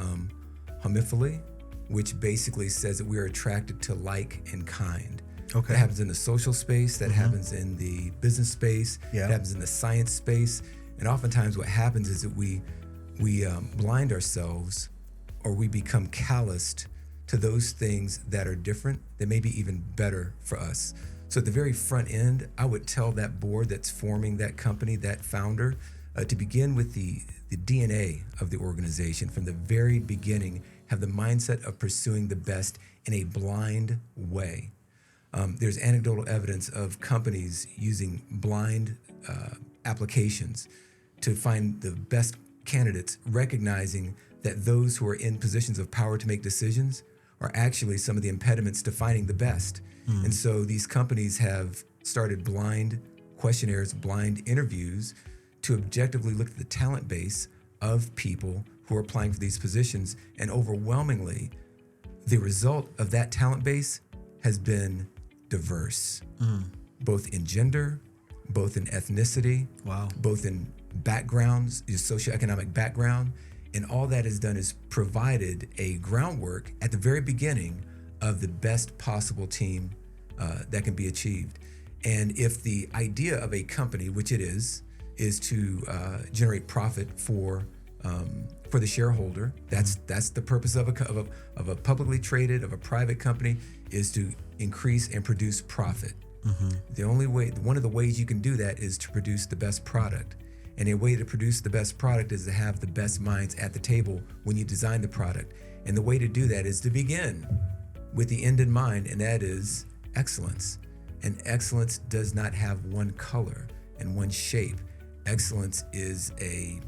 homophily, which basically says that we're attracted to like and kind. Okay. That happens in the social space, that happens in the business space, Yeah. that happens in the science space. And oftentimes what happens is that we blind ourselves, or we become calloused to those things that are different, that may be even better for us. So at the very front end, I would tell that board that's forming that company, that founder, to begin with the DNA of the organization from the very beginning, have the mindset of pursuing the best in a blind way. There's anecdotal evidence of companies using blind applications to find the best candidates, recognizing that those who are in positions of power to make decisions are actually some of the impediments to finding the best. And so these companies have started blind questionnaires, blind interviews to objectively look at the talent base of people who are applying for these positions. And overwhelmingly, the result of that talent base has been diverse, both in gender, both in ethnicity, Wow. both in backgrounds, your socioeconomic background. And all that has done is provided a groundwork at the very beginning of the best possible team that can be achieved. And if the idea of a company, which it is to generate profit for the shareholder, that's the purpose of a publicly traded, of a private company, is to increase and produce profit. The only way, one of the ways you can do that is to produce the best product. And a way to produce the best product is to have the best minds at the table when you design the product. And the way to do that is to begin with the end in mind, and that is excellence. And excellence does not have one color and one shape. Excellence is a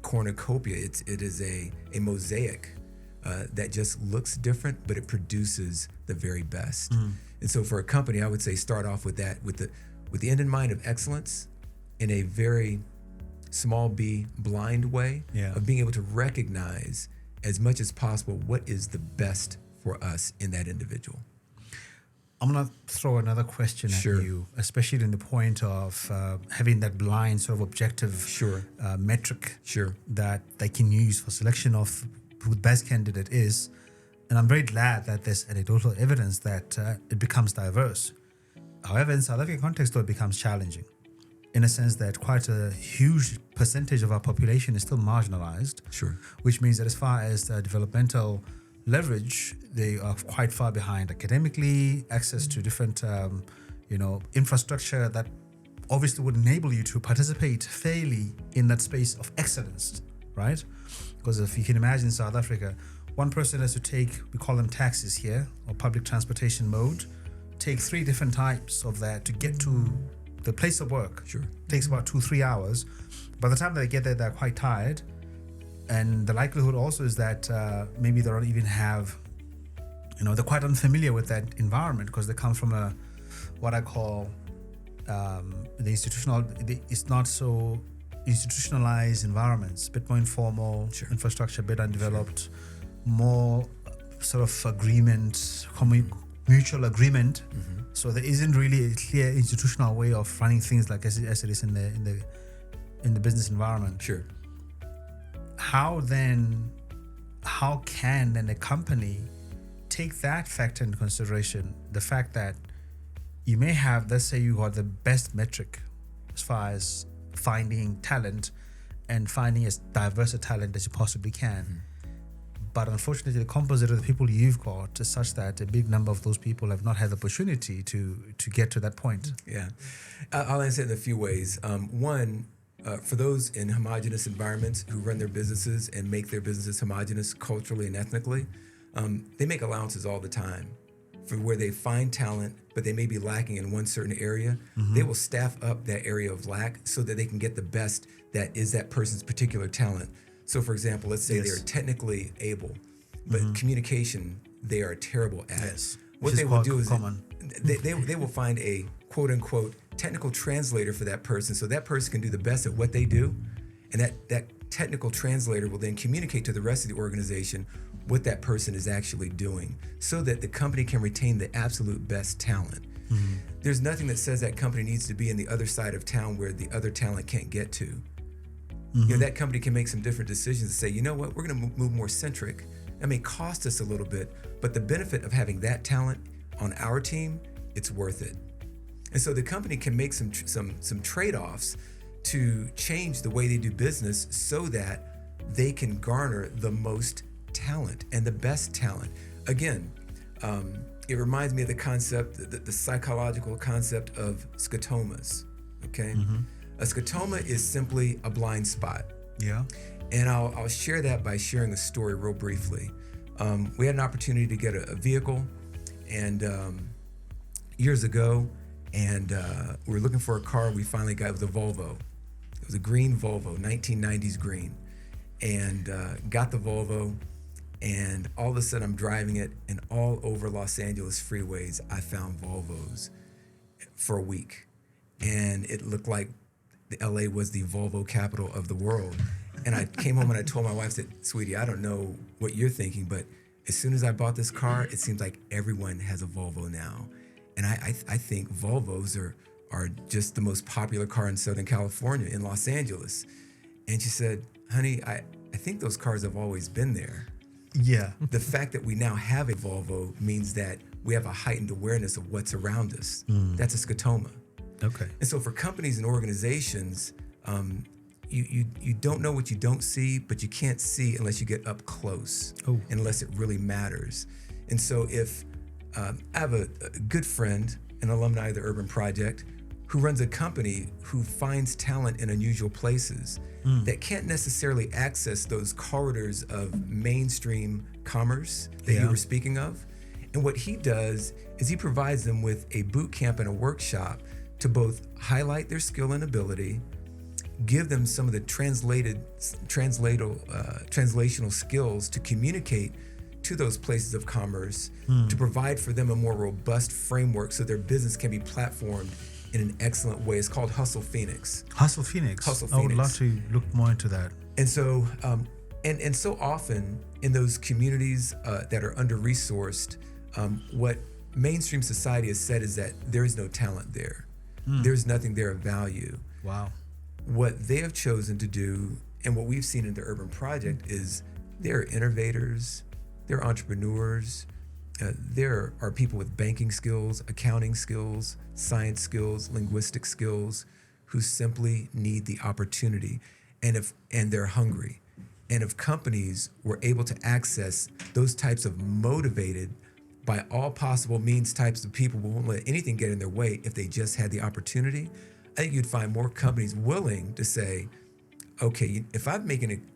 cornucopia. It is a mosaic that just looks different, but it produces the very best. And so for a company, I would say start off with that, with the end in mind of excellence, in a very small b, blind way, of being able to recognize as much as possible what is the best for us in that individual. I'm going to throw another question at you, especially in the point of having that blind sort of objective metric that they can use for selection of who the best candidate is. And I'm very glad that there's anecdotal evidence that it becomes diverse. However, in South African context, though, it becomes challenging in a sense that quite a huge percentage of our population is still marginalized, which means that as far as developmental leverage, they are quite far behind academically, access to different, infrastructure that obviously would enable you to participate fairly in that space of excellence, right? Because if you can imagine South Africa, one person has to take, we call them taxis here, or public transportation mode, take 3 different types of that to get to the place of work. Takes about 2-3 hours. By the time they get there, they're quite tired. And the likelihood also is that maybe they don't even have, they're quite unfamiliar with that environment because they come from what I call it's not so institutionalized environments, a bit more informal, infrastructure a bit undeveloped, more sort of agreement, mutual agreement. So there isn't really a clear institutional way of running things like as it is in the business environment. How can then a company take that factor into consideration? The fact that you may have, let's say you got the best metric as far as finding talent and finding as diverse a talent as you possibly can. But unfortunately, the composite of the people you've got is such that a big number of those people have not had the opportunity to get to that point. I'll answer it in a few ways. One, for those in homogenous environments who run their businesses and make their businesses homogenous culturally and ethnically, they make allowances all the time for where they find talent, but they may be lacking in one certain area. They will staff up that area of lack so that they can get the best that is that person's particular talent. So for example, let's say they're technically able, but communication, they are terrible at. Yes. What they will do is common. they will find a quote unquote technical translator for that person, so that person can do the best at what they do, and that technical translator will then communicate to the rest of the organization what that person is actually doing, so that the company can retain the absolute best talent. There's nothing that says that company needs to be in the other side of town where the other talent can't get to. You know, that company can make some different decisions and say, you know what, we're going to move more centric. That may cost us a little bit, but the benefit of having that talent on our team, it's worth it. And so the company can make some trade-offs to change the way they do business so that they can garner the most talent and the best talent. Again, it reminds me of the concept, the psychological concept of scotomas, okay? A scotoma is simply a blind spot. Yeah. And I'll share that by sharing a story real briefly. We had an opportunity to get a vehicle and years ago, and we were looking for a car. We finally got, it was a Volvo. It was a green Volvo, 1990s green. And got the Volvo, and all of a sudden I'm driving it, and all over Los Angeles freeways, I found Volvos for a week. And it looked like the LA was the Volvo capital of the world. And I came home and I told my wife, I said, sweetie, I don't know what you're thinking, but as soon as I bought this car, it seems like everyone has a Volvo now. And I think Volvos are just the most popular car in Southern California, in Los Angeles. And she said, honey, I think those cars have always been there. Yeah. The fact that we now have a Volvo means that we have a heightened awareness of what's around us. That's a scotoma. Okay. And so for companies and organizations, you don't know what you don't see, but you can't see unless you get up close, unless it really matters. And so if I have a good friend, an alumni of the Urban Project, who runs a company who finds talent in unusual places that can't necessarily access those corridors of mainstream commerce that you were speaking of. And what he does is he provides them with a boot camp and a workshop to both highlight their skill and ability, give them some of the translational skills to communicate to those places of commerce, to provide for them a more robust framework so their business can be platformed in an excellent way. It's called Hustle Phoenix. Hustle Phoenix. Hustle I would Phoenix. love to look more into that. And so, and so often in those communities that are under-resourced, what mainstream society has said is that there is no talent there. There's nothing there of value. Wow. What they have chosen to do, and what we've seen in the Urban Project, is they're innovators, they're entrepreneurs, there are people with banking skills, accounting skills, science skills, linguistic skills, who simply need the opportunity, and they're hungry. And if companies were able to access those types of motivated, by all possible means, types of people who won't let anything get in their way if they just had the opportunity, I think you'd find more companies willing to say, okay, if I'm making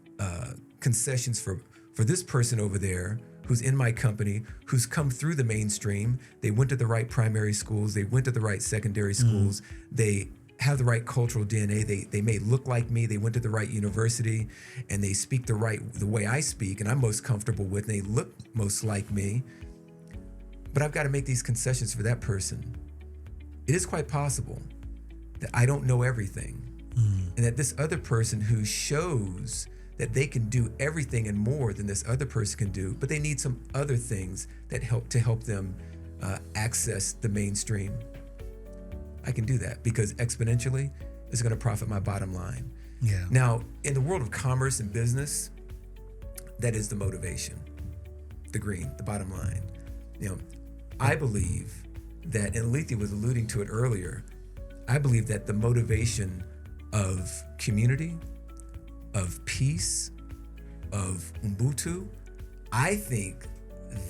concessions for this person over there who's in my company, who's come through the mainstream, they went to the right primary schools, they went to the right secondary schools, they have the right cultural DNA, they may look like me, they went to the right university, and they speak the way I speak and I'm most comfortable with, and they look most like me, but I've got to make these concessions for that person. It is quite possible that I don't know everything, and that this other person who shows that they can do everything and more than this other person can do, but they need some other things that help them access the mainstream. I can do that because exponentially it's going to profit my bottom line. Yeah. Now, in the world of commerce and business, that is the motivation, the green, the bottom line. You know, I believe that, and Alethea was alluding to it earlier, I believe that the motivation of community, of peace, of Ubuntu, I think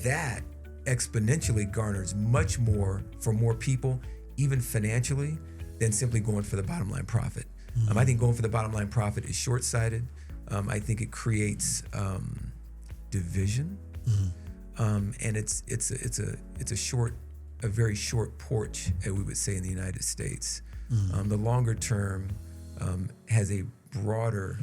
that exponentially garners much more for more people, even financially, than simply going for the bottom line profit. I think going for the bottom line profit is short-sighted. I think it creates division. and it's a very short porch, as we would say in the United States. The longer term has a broader,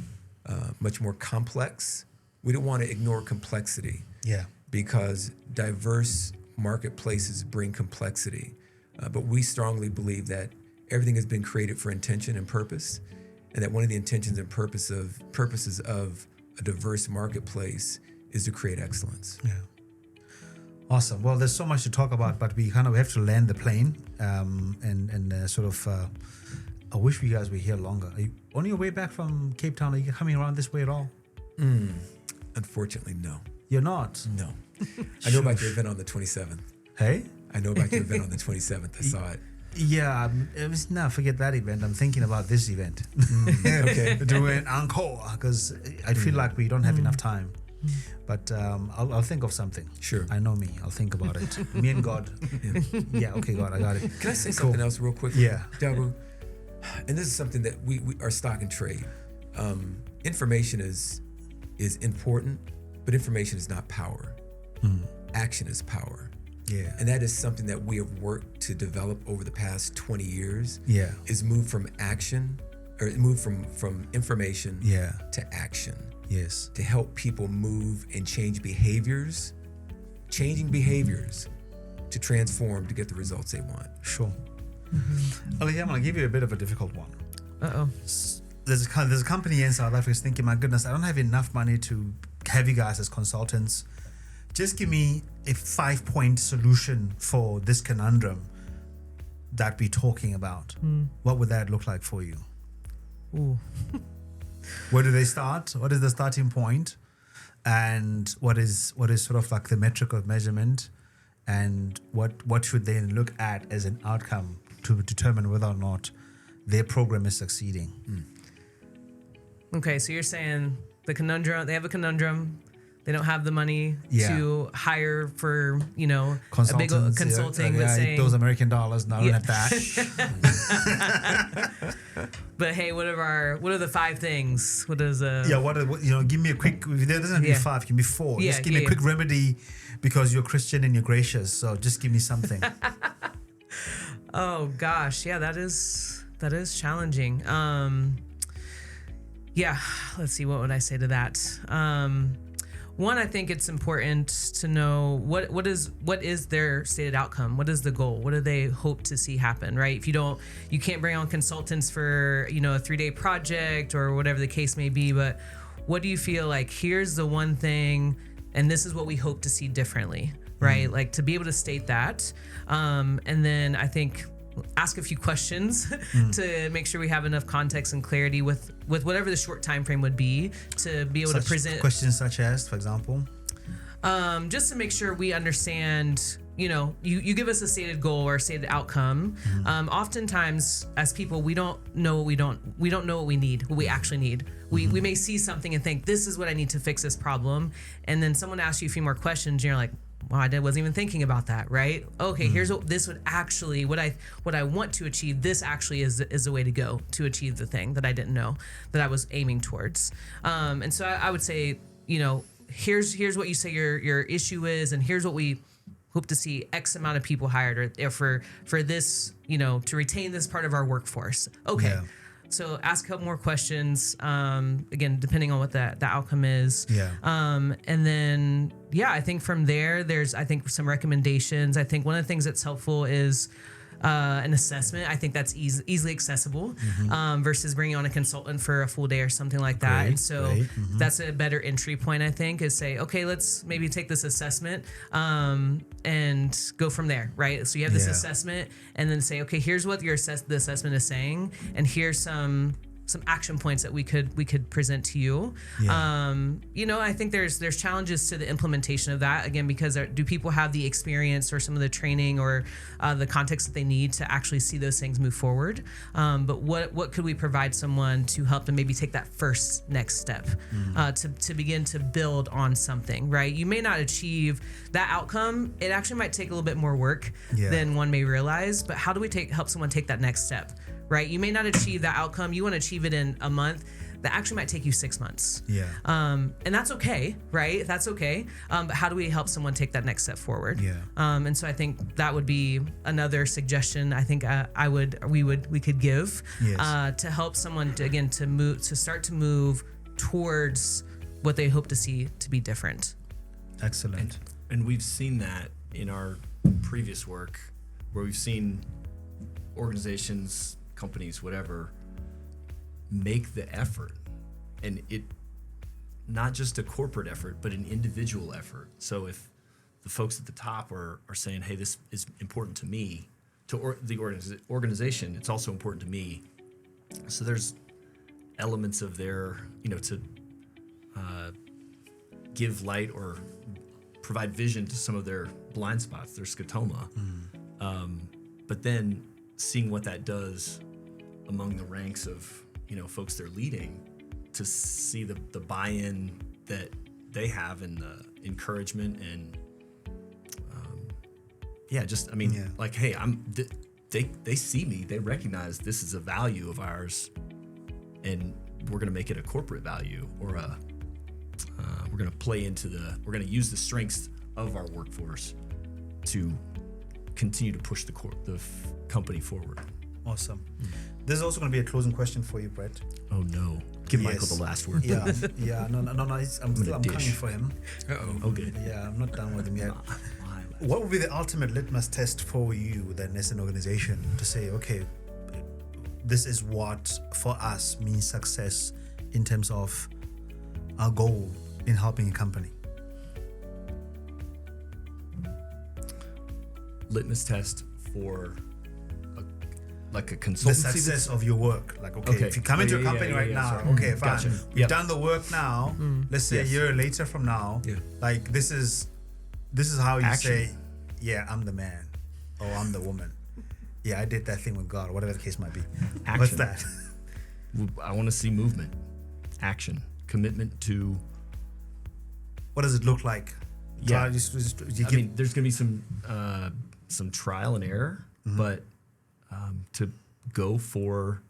much more complex. We don't want to ignore complexity. Yeah. Because diverse marketplaces bring complexity. But we strongly believe that everything has been created for intention and purpose, and that one of the intentions and purposes of a diverse marketplace is to create excellence. Yeah. Awesome. Well, there's so much to talk about, but we kind of have to land the plane and I wish you guys were here longer. Are you on your way back from Cape Town? Are you coming around this way at all? Unfortunately, no. You're not? No. I know about your event on the 27th. Hey? I know about your event on the 27th. I saw it. Yeah, forget that event. I'm thinking about this event. Okay. Do an encore, because I feel like we don't have enough time. But I'll think of something. Sure. I know me. I'll think about it. Me and God. Yeah, okay, God, I got it. Can I say something else real quick? Yeah. Jabu, and this is something that we are stock and trade. Information is important, but information is not power. Action is power. Yeah. And that is something that we have worked to develop over the past 20 years. Yeah. Is move from action, or move from information to action. Yes. To help people move and change behaviors, changing behaviors to transform to get the results they want. Sure. Olivia, I'm going to give you a bit of a difficult one. Uh-oh. There's a company in South Africa thinking, my goodness, I don't have enough money to have you guys as consultants. Just give me a 5-point solution for this conundrum that we're talking about. What would that look like for you? Ooh. Where do they start? What is the starting point? And what is sort of like the metric of measurement? And what should they look at as an outcome to determine whether or not their program is succeeding? Okay, so you're saying they have a conundrum. They don't have the money to hire for, a big consulting. But saying, those American dollars, not at that. But hey, what are the 5 things? What is give me a quick. There doesn't have to be 5. Give me 4. Just give me a quick remedy, because you're Christian and you're gracious. So just give me something. Oh gosh, yeah, that is challenging. Let's see, what would I say to that? One, I think it's important to know what is their stated outcome. What is the goal? What do they hope to see happen, right? If you can't bring on consultants for, a 3-day project or whatever the case may be, but what do you feel like, here's the one thing, and this is what we hope to see differently, right? Like, to be able to state that. And then I think ask a few questions to make sure we have enough context and clarity with whatever the short time frame would be, to be able to present questions such as, for example, just to make sure we understand. You give us a stated goal or a stated outcome. Oftentimes, as people, we don't know what we need, what we actually need. We may see something and think, this is what I need to fix this problem, and then someone asks you a few more questions, and you're like, well, I wasn't even thinking about that, right? Okay, here's what this would actually, what I want to achieve. This actually is the way to go to achieve the thing that I didn't know that I was aiming towards. And so I would say, here's what you say your issue is, and here's what we hope to see X amount of people hired, or for this, to retain this part of our workforce. Okay. Yeah. So ask a couple more questions, again, depending on what the outcome is. Yeah. And then, I think from there, there's some recommendations. I think one of the things that's helpful is an assessment. I think that's easily accessible versus bringing on a consultant for a full day or something like that. Great, and so that's a better entry point, I think, is say, okay, let's maybe take this assessment and go from there, right? So you have this assessment, and then say, okay, here's what the assessment is saying, and here's some action points that we could present to you. I think there's challenges to the implementation of that, again, because do people have the experience or some of the training or the context that they need to actually see those things move forward. But what could we provide someone to help them maybe take that first next step to begin to build on something, right? You may not achieve that outcome. It actually might take a little bit more work than one may realize, but how do we help someone take that next step? Right? You may not achieve that outcome. You want to achieve it in a month. that actually might take you 6 months. Yeah. And that's okay, right? That's okay. But how do we help someone take that next step forward? Yeah. And so I think that would be another suggestion. I think we could give Yes. to help someone to start to move towards what they hope to see to be different. Excellent. And we've seen that in our previous work, where we've seen organizations, companies, whatever, make the effort, and it not just a corporate effort, but an individual effort. So if the folks at the top are saying, hey, this is important to me, to the organization, it's also important to me. So there's elements of their, to give light or provide vision to some of their blind spots, their scotoma. But then seeing what that does among the ranks of, folks they're leading, to see the buy-in that they have and the encouragement and, like, hey, they see me, they recognize this is a value of ours, and we're going to make it a corporate value, or we're going to we're going to use the strengths of our workforce to continue to push the company forward. Awesome. This is also going to be a closing question for you, Brett. Oh no! Give Yes. Michael the last word. Yeah, yeah. No. I'm coming for him. Oh, good. Yeah, I'm not done with him yet. My last What would be the ultimate litmus test for you then as an organization to say, okay, this is what for us means success in terms of our goal in helping a company? litmus test for a The consultancy. success of your work. Like, okay, if you come Yeah, into a yeah, company yeah, right yeah, now, sorry. okay, fine. Gotcha. We've Yep. done the work now. Let's say Yes. a year later from now, Yeah. like this is how you Action. say, yeah, I'm the man or I'm the woman. Yeah, I did that thing with God, or whatever the case might be. What's Action. that? I want to see movement, action, commitment to. What does it look like? Yeah. You I mean, there's going to be some trial and error, but to go for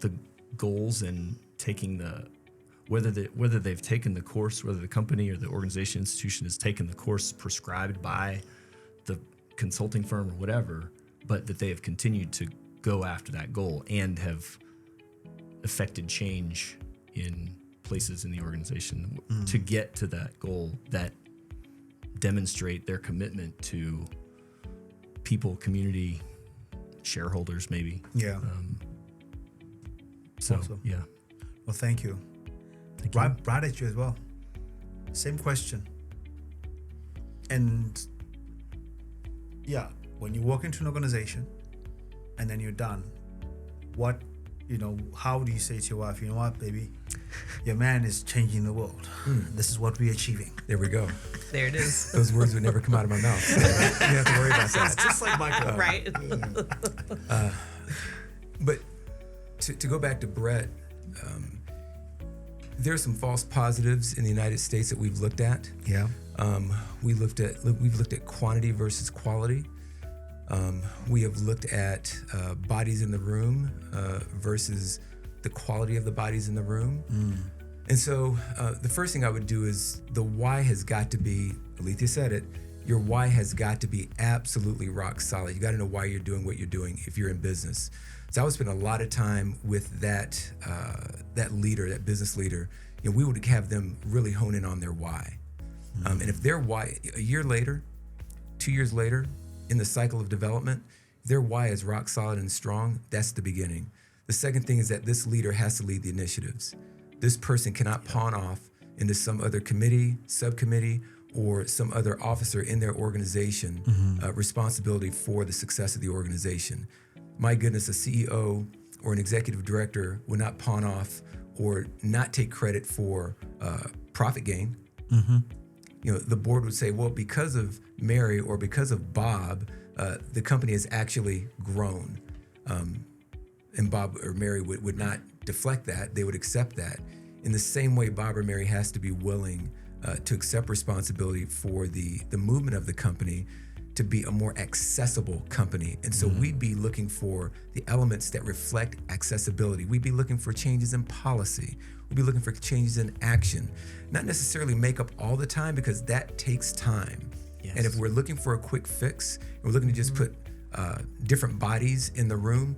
the goals and taking whether they've taken the course, whether the company or the organization, institution has taken the course prescribed by the consulting firm or whatever, but that they have continued to go after that goal and have affected change in places in the organization to get to that goal, that demonstrate their commitment to people, community, shareholders, maybe. Yeah. So, Awesome. yeah. Well, thank you. Thank you. Right at you as well. Same question. And yeah, when you walk into an organization and then you're done, how do you say to your wife, you know what, baby, your man is changing the world. This is what we're achieving. There we go. There it is. Those words would never come out of my mouth. So you don't have to worry about that. Just like Michael. Right. But to go back to Brett, there are some false positives in the United States that we've looked at. Yeah. We've looked at quantity versus quality. We have looked at bodies in the room versus the quality of the bodies in the room. And so the first thing I would do is the why has got to be, Alethea said it, your why has got to be absolutely rock solid. You got to know why you're doing what you're doing if you're in business. So I would spend a lot of time with that leader, that business leader. We would have them really hone in on their why. And if their why, a year later, 2 years later, in the cycle of development, if their why is rock solid and strong, that's the beginning. The second thing is that this leader has to lead the initiatives. This person cannot pawn off into some other committee, subcommittee, or some other officer in their organization responsibility for the success of the organization. My goodness, a CEO or an executive director would not pawn off or not take credit for profit gain. The board would say, well, because of Mary or because of Bob, the company has actually grown. And Bob or Mary would not deflect that. They would accept that. In the same way, Bob or Mary has to be willing to accept responsibility for the movement of the company to be a more accessible company. And so we'd be looking for the elements that reflect accessibility. We'd be looking for changes in policy. We'd be looking for changes in action. Not necessarily makeup all the time, because that takes time. Yes. And if we're looking for a quick fix, and we're looking to just put different bodies in the room,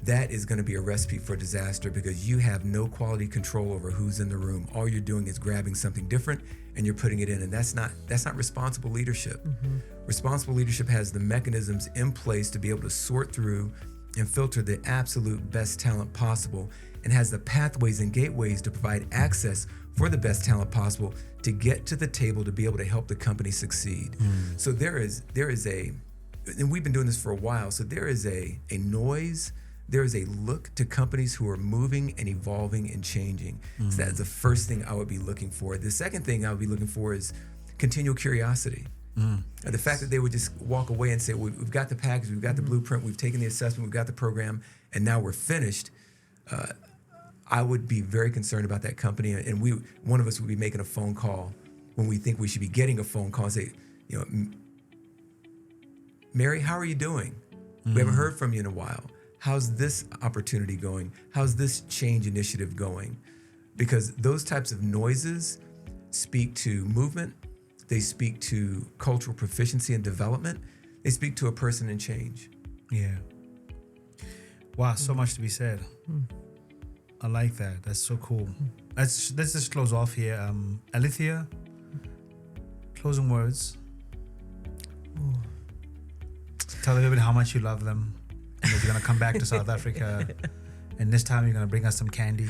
that is going to be a recipe for disaster, because you have no quality control over who's in the room. All you're doing is grabbing something different and you're putting it in, and that's not responsible leadership. Responsible leadership has the mechanisms in place to be able to sort through and filter the absolute best talent possible, and has the pathways and gateways to provide access for the best talent possible to get to the table to be able to help the company succeed. So there is a, and we've been doing this for a while, so there is a noise, there is a look to companies who are moving and evolving and changing. So that's the first thing I would be looking for. The second thing I would be looking for is continual curiosity. The fact that they would just walk away and say, we've got the package, we've got the blueprint, we've taken the assessment, we've got the program, and now we're finished. I would be very concerned about that company, and one of us would be making a phone call when we think we should be getting a phone call and say, Mary, how are you doing? We haven't heard from you in a while. How's this opportunity going? How's this change initiative going? Because those types of noises speak to movement, they speak to cultural proficiency and development, they speak to a person in change. Yeah. Wow, so much to be said. I like that. That's so cool. Let's just close off here. Alethea, closing words. Tell everybody how much you love them, and that you're gonna come back to South Africa, and this time you're gonna bring us some candy.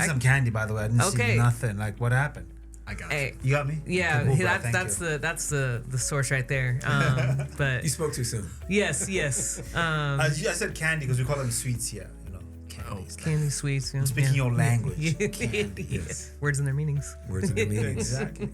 Some candy, by the way. I didn't see nothing. Like, what happened? I got Hey. you. You got me? Yeah, Cool, bro. that's the source right there. But You spoke too soon. yes. I said candy because we call them sweets here. Candies. Candy sweets. You know, Speaking your language. Yes. Words and their meanings. Words in the meetings. Exactly.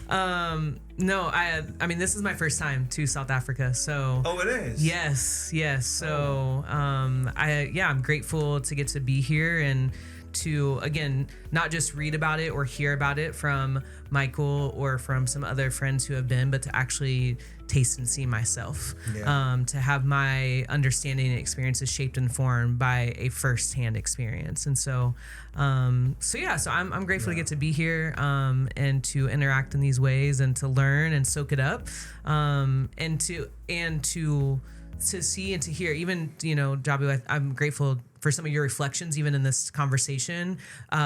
No, I mean, this is my first time to South Africa, so. Oh, it is? Yes. So, I'm grateful to get to be here and to, again, not just read about it or hear about it from Michael or from some other friends who have been, but to actually taste and see myself. Yeah. To have my understanding and experiences shaped and formed by a firsthand experience. And so I'm grateful to get to be here and to interact in these ways and to learn and soak it up, and to see and to hear. Even, Jabu, I'm grateful for some of your reflections, even in this conversation,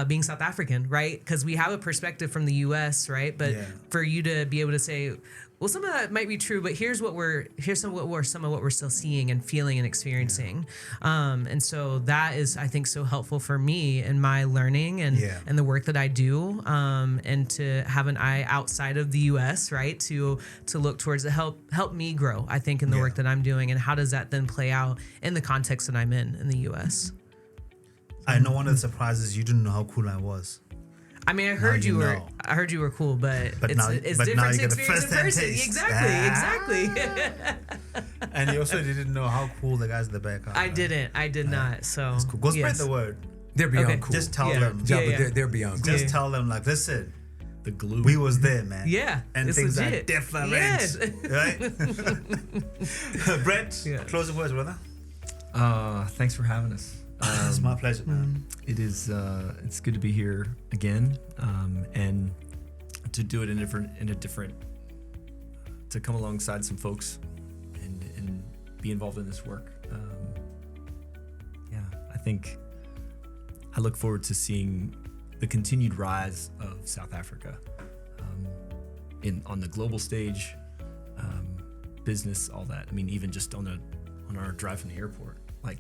being South African, right? Because we have a perspective from the U.S., right? But for you to be able to say, well, some of that might be true, but here's some of what we're still seeing and feeling and experiencing, and so that is, I think, so helpful for me in my learning and the work that I do, and to have an eye outside of the U.S., right? To look towards to help me grow, I think, in the work that I'm doing, and how does that then play out in the context that I'm in the U.S. I know one of the surprises, you didn't know how cool I was. I mean, I heard you were cool, but it's different now you to get a experience in first-hand person. taste. Exactly. And you also didn't know how cool the guys in the back are. I did not. So It's cool. Go spread the word. They're beyond cool. Just tell them. They're beyond cool. Just tell them, like, listen, The glue. we was there, man. Yeah, And it's things legit. are different. Yes. Right? Brett, closing words, brother. Thanks for having us. It's my pleasure, man. It is. It's good to be here again, and to do it in a different. To come alongside some folks, and be involved in this work. I think I look forward to seeing the continued rise of South Africa, on the global stage, business, all that. I mean, even just on our drive from the airport, like.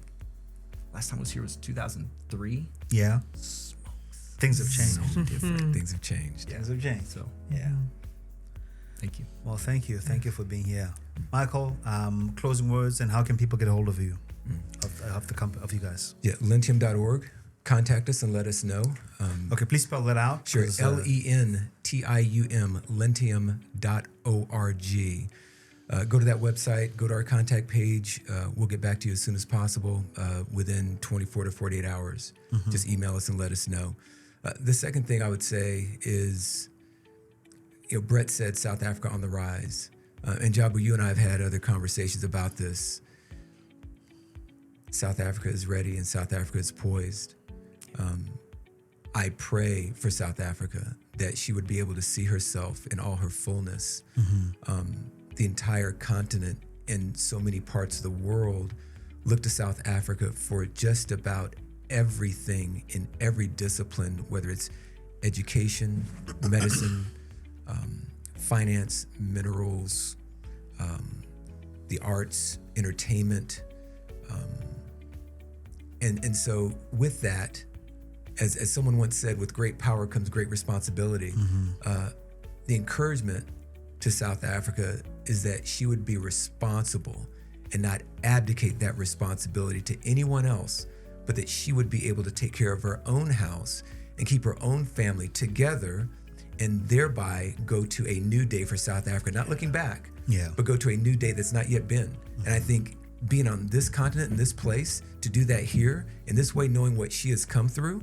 Last time I was here was 2003. Yeah. Things have changed. So different. Things have changed. Things have changed. So yeah. thank you. Well, thank you. Thank you for being here. Michael, closing words, and how can people get a hold of you, of you guys? Yeah, lentium.org. Contact us and let us know. Okay, please spell that out. Sure, LENTIUM, lentium.org. Go to that website, go to our contact page. We'll get back to you as soon as possible, within 24 to 48 hours. Just email us and let us know. The second thing I would say is, Brett said South Africa on the rise. And Jabu, you and I have had other conversations about this. South Africa is ready and South Africa is poised. I pray for South Africa that she would be able to see herself in all her fullness. The entire continent and so many parts of the world look to South Africa for just about everything in every discipline, whether it's education, medicine, finance, minerals, the arts, entertainment. And so with that, as someone once said, with great power comes great responsibility. The encouragement to South Africa is that she would be responsible and not abdicate that responsibility to anyone else, but that she would be able to take care of her own house and keep her own family together, and thereby go to a new day for South Africa, not looking back, but go to a new day that's not yet been. And I think being on this continent, in this place, to do that here, in this way, knowing what she has come through,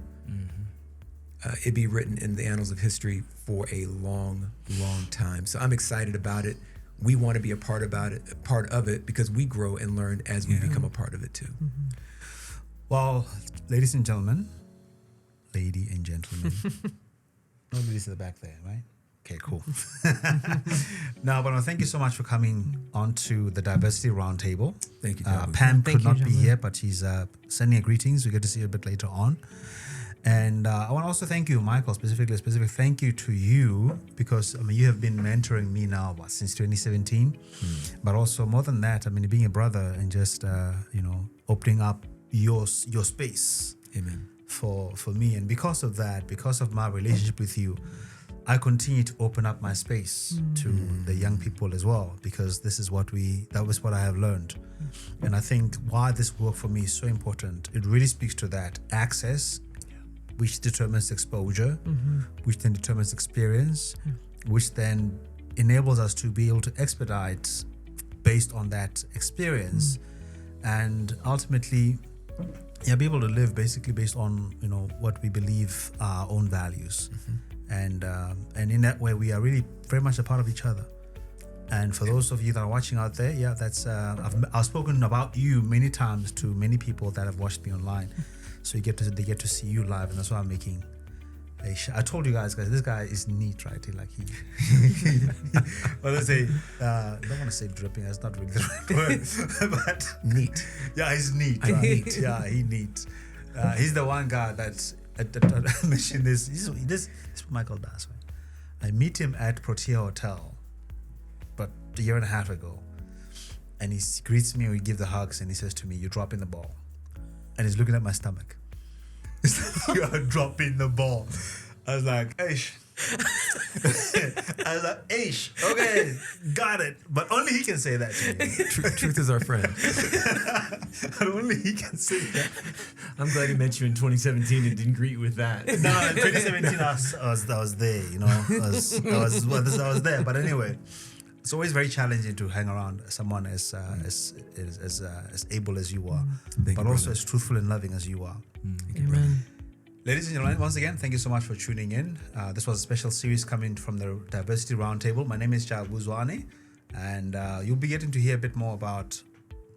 it'd be written in the annals of history for a long, long time. So I'm excited about it. We want to be a part of it, because we grow and learn as we become a part of it too. Well, ladies and gentlemen, lady and gentlemen, nobody's in the back there, right? Okay, cool. Now, but thank you so much for coming onto the Diversity Roundtable. Thank you, Jabu. Pam Thank could you, not be Jabu. here, but she's sending her greetings. We get to see her a bit later on. And I want to also thank you, Michael, specific thank you to you, because you have been mentoring me now since 2017. But also more than that, being a brother and just opening up your space. Amen. For me, and because of that, because of my relationship with you, I continue to open up my space to the young people as well, because that was what I have learned. And I think why this work for me is so important, it really speaks to that access, which determines exposure, which then determines experience, which then enables us to be able to expedite based on that experience, and ultimately be able to live basically based on what we believe are our own values, and in that way we are really very much a part of each other. And for those of you that are watching out there, that's I've spoken about you many times to many people that have watched me online. So they get to see you live, and that's why I'm making I told you guys, this guy is neat, right? Well, let's say, I don't want to say dripping, that's not really the right word, but Neat. yeah, he's neat, right? He's neat. He's the one guy that I mentioned this is what Michael does, right? I meet him at Protea Hotel, but a year and a half ago, and he greets me, we give the hugs, and he says to me, "You're dropping the ball." And he's looking at my stomach. You are dropping the ball. I was like, "Eish." Okay, got it. But only he can say that to me. Truth is our friend. But only he can say that. I'm glad he met you in 2017 and didn't greet you with that. No, in 2017 I was there, I was there. But anyway, it's always very challenging to hang around someone as able as you are, but also as truthful and loving as you are. Amen. Ladies and gentlemen, once again, thank you so much for tuning in. This was a special series coming from the Diversity Roundtable. My name is Jabu, Zwane, and you'll be getting to hear a bit more about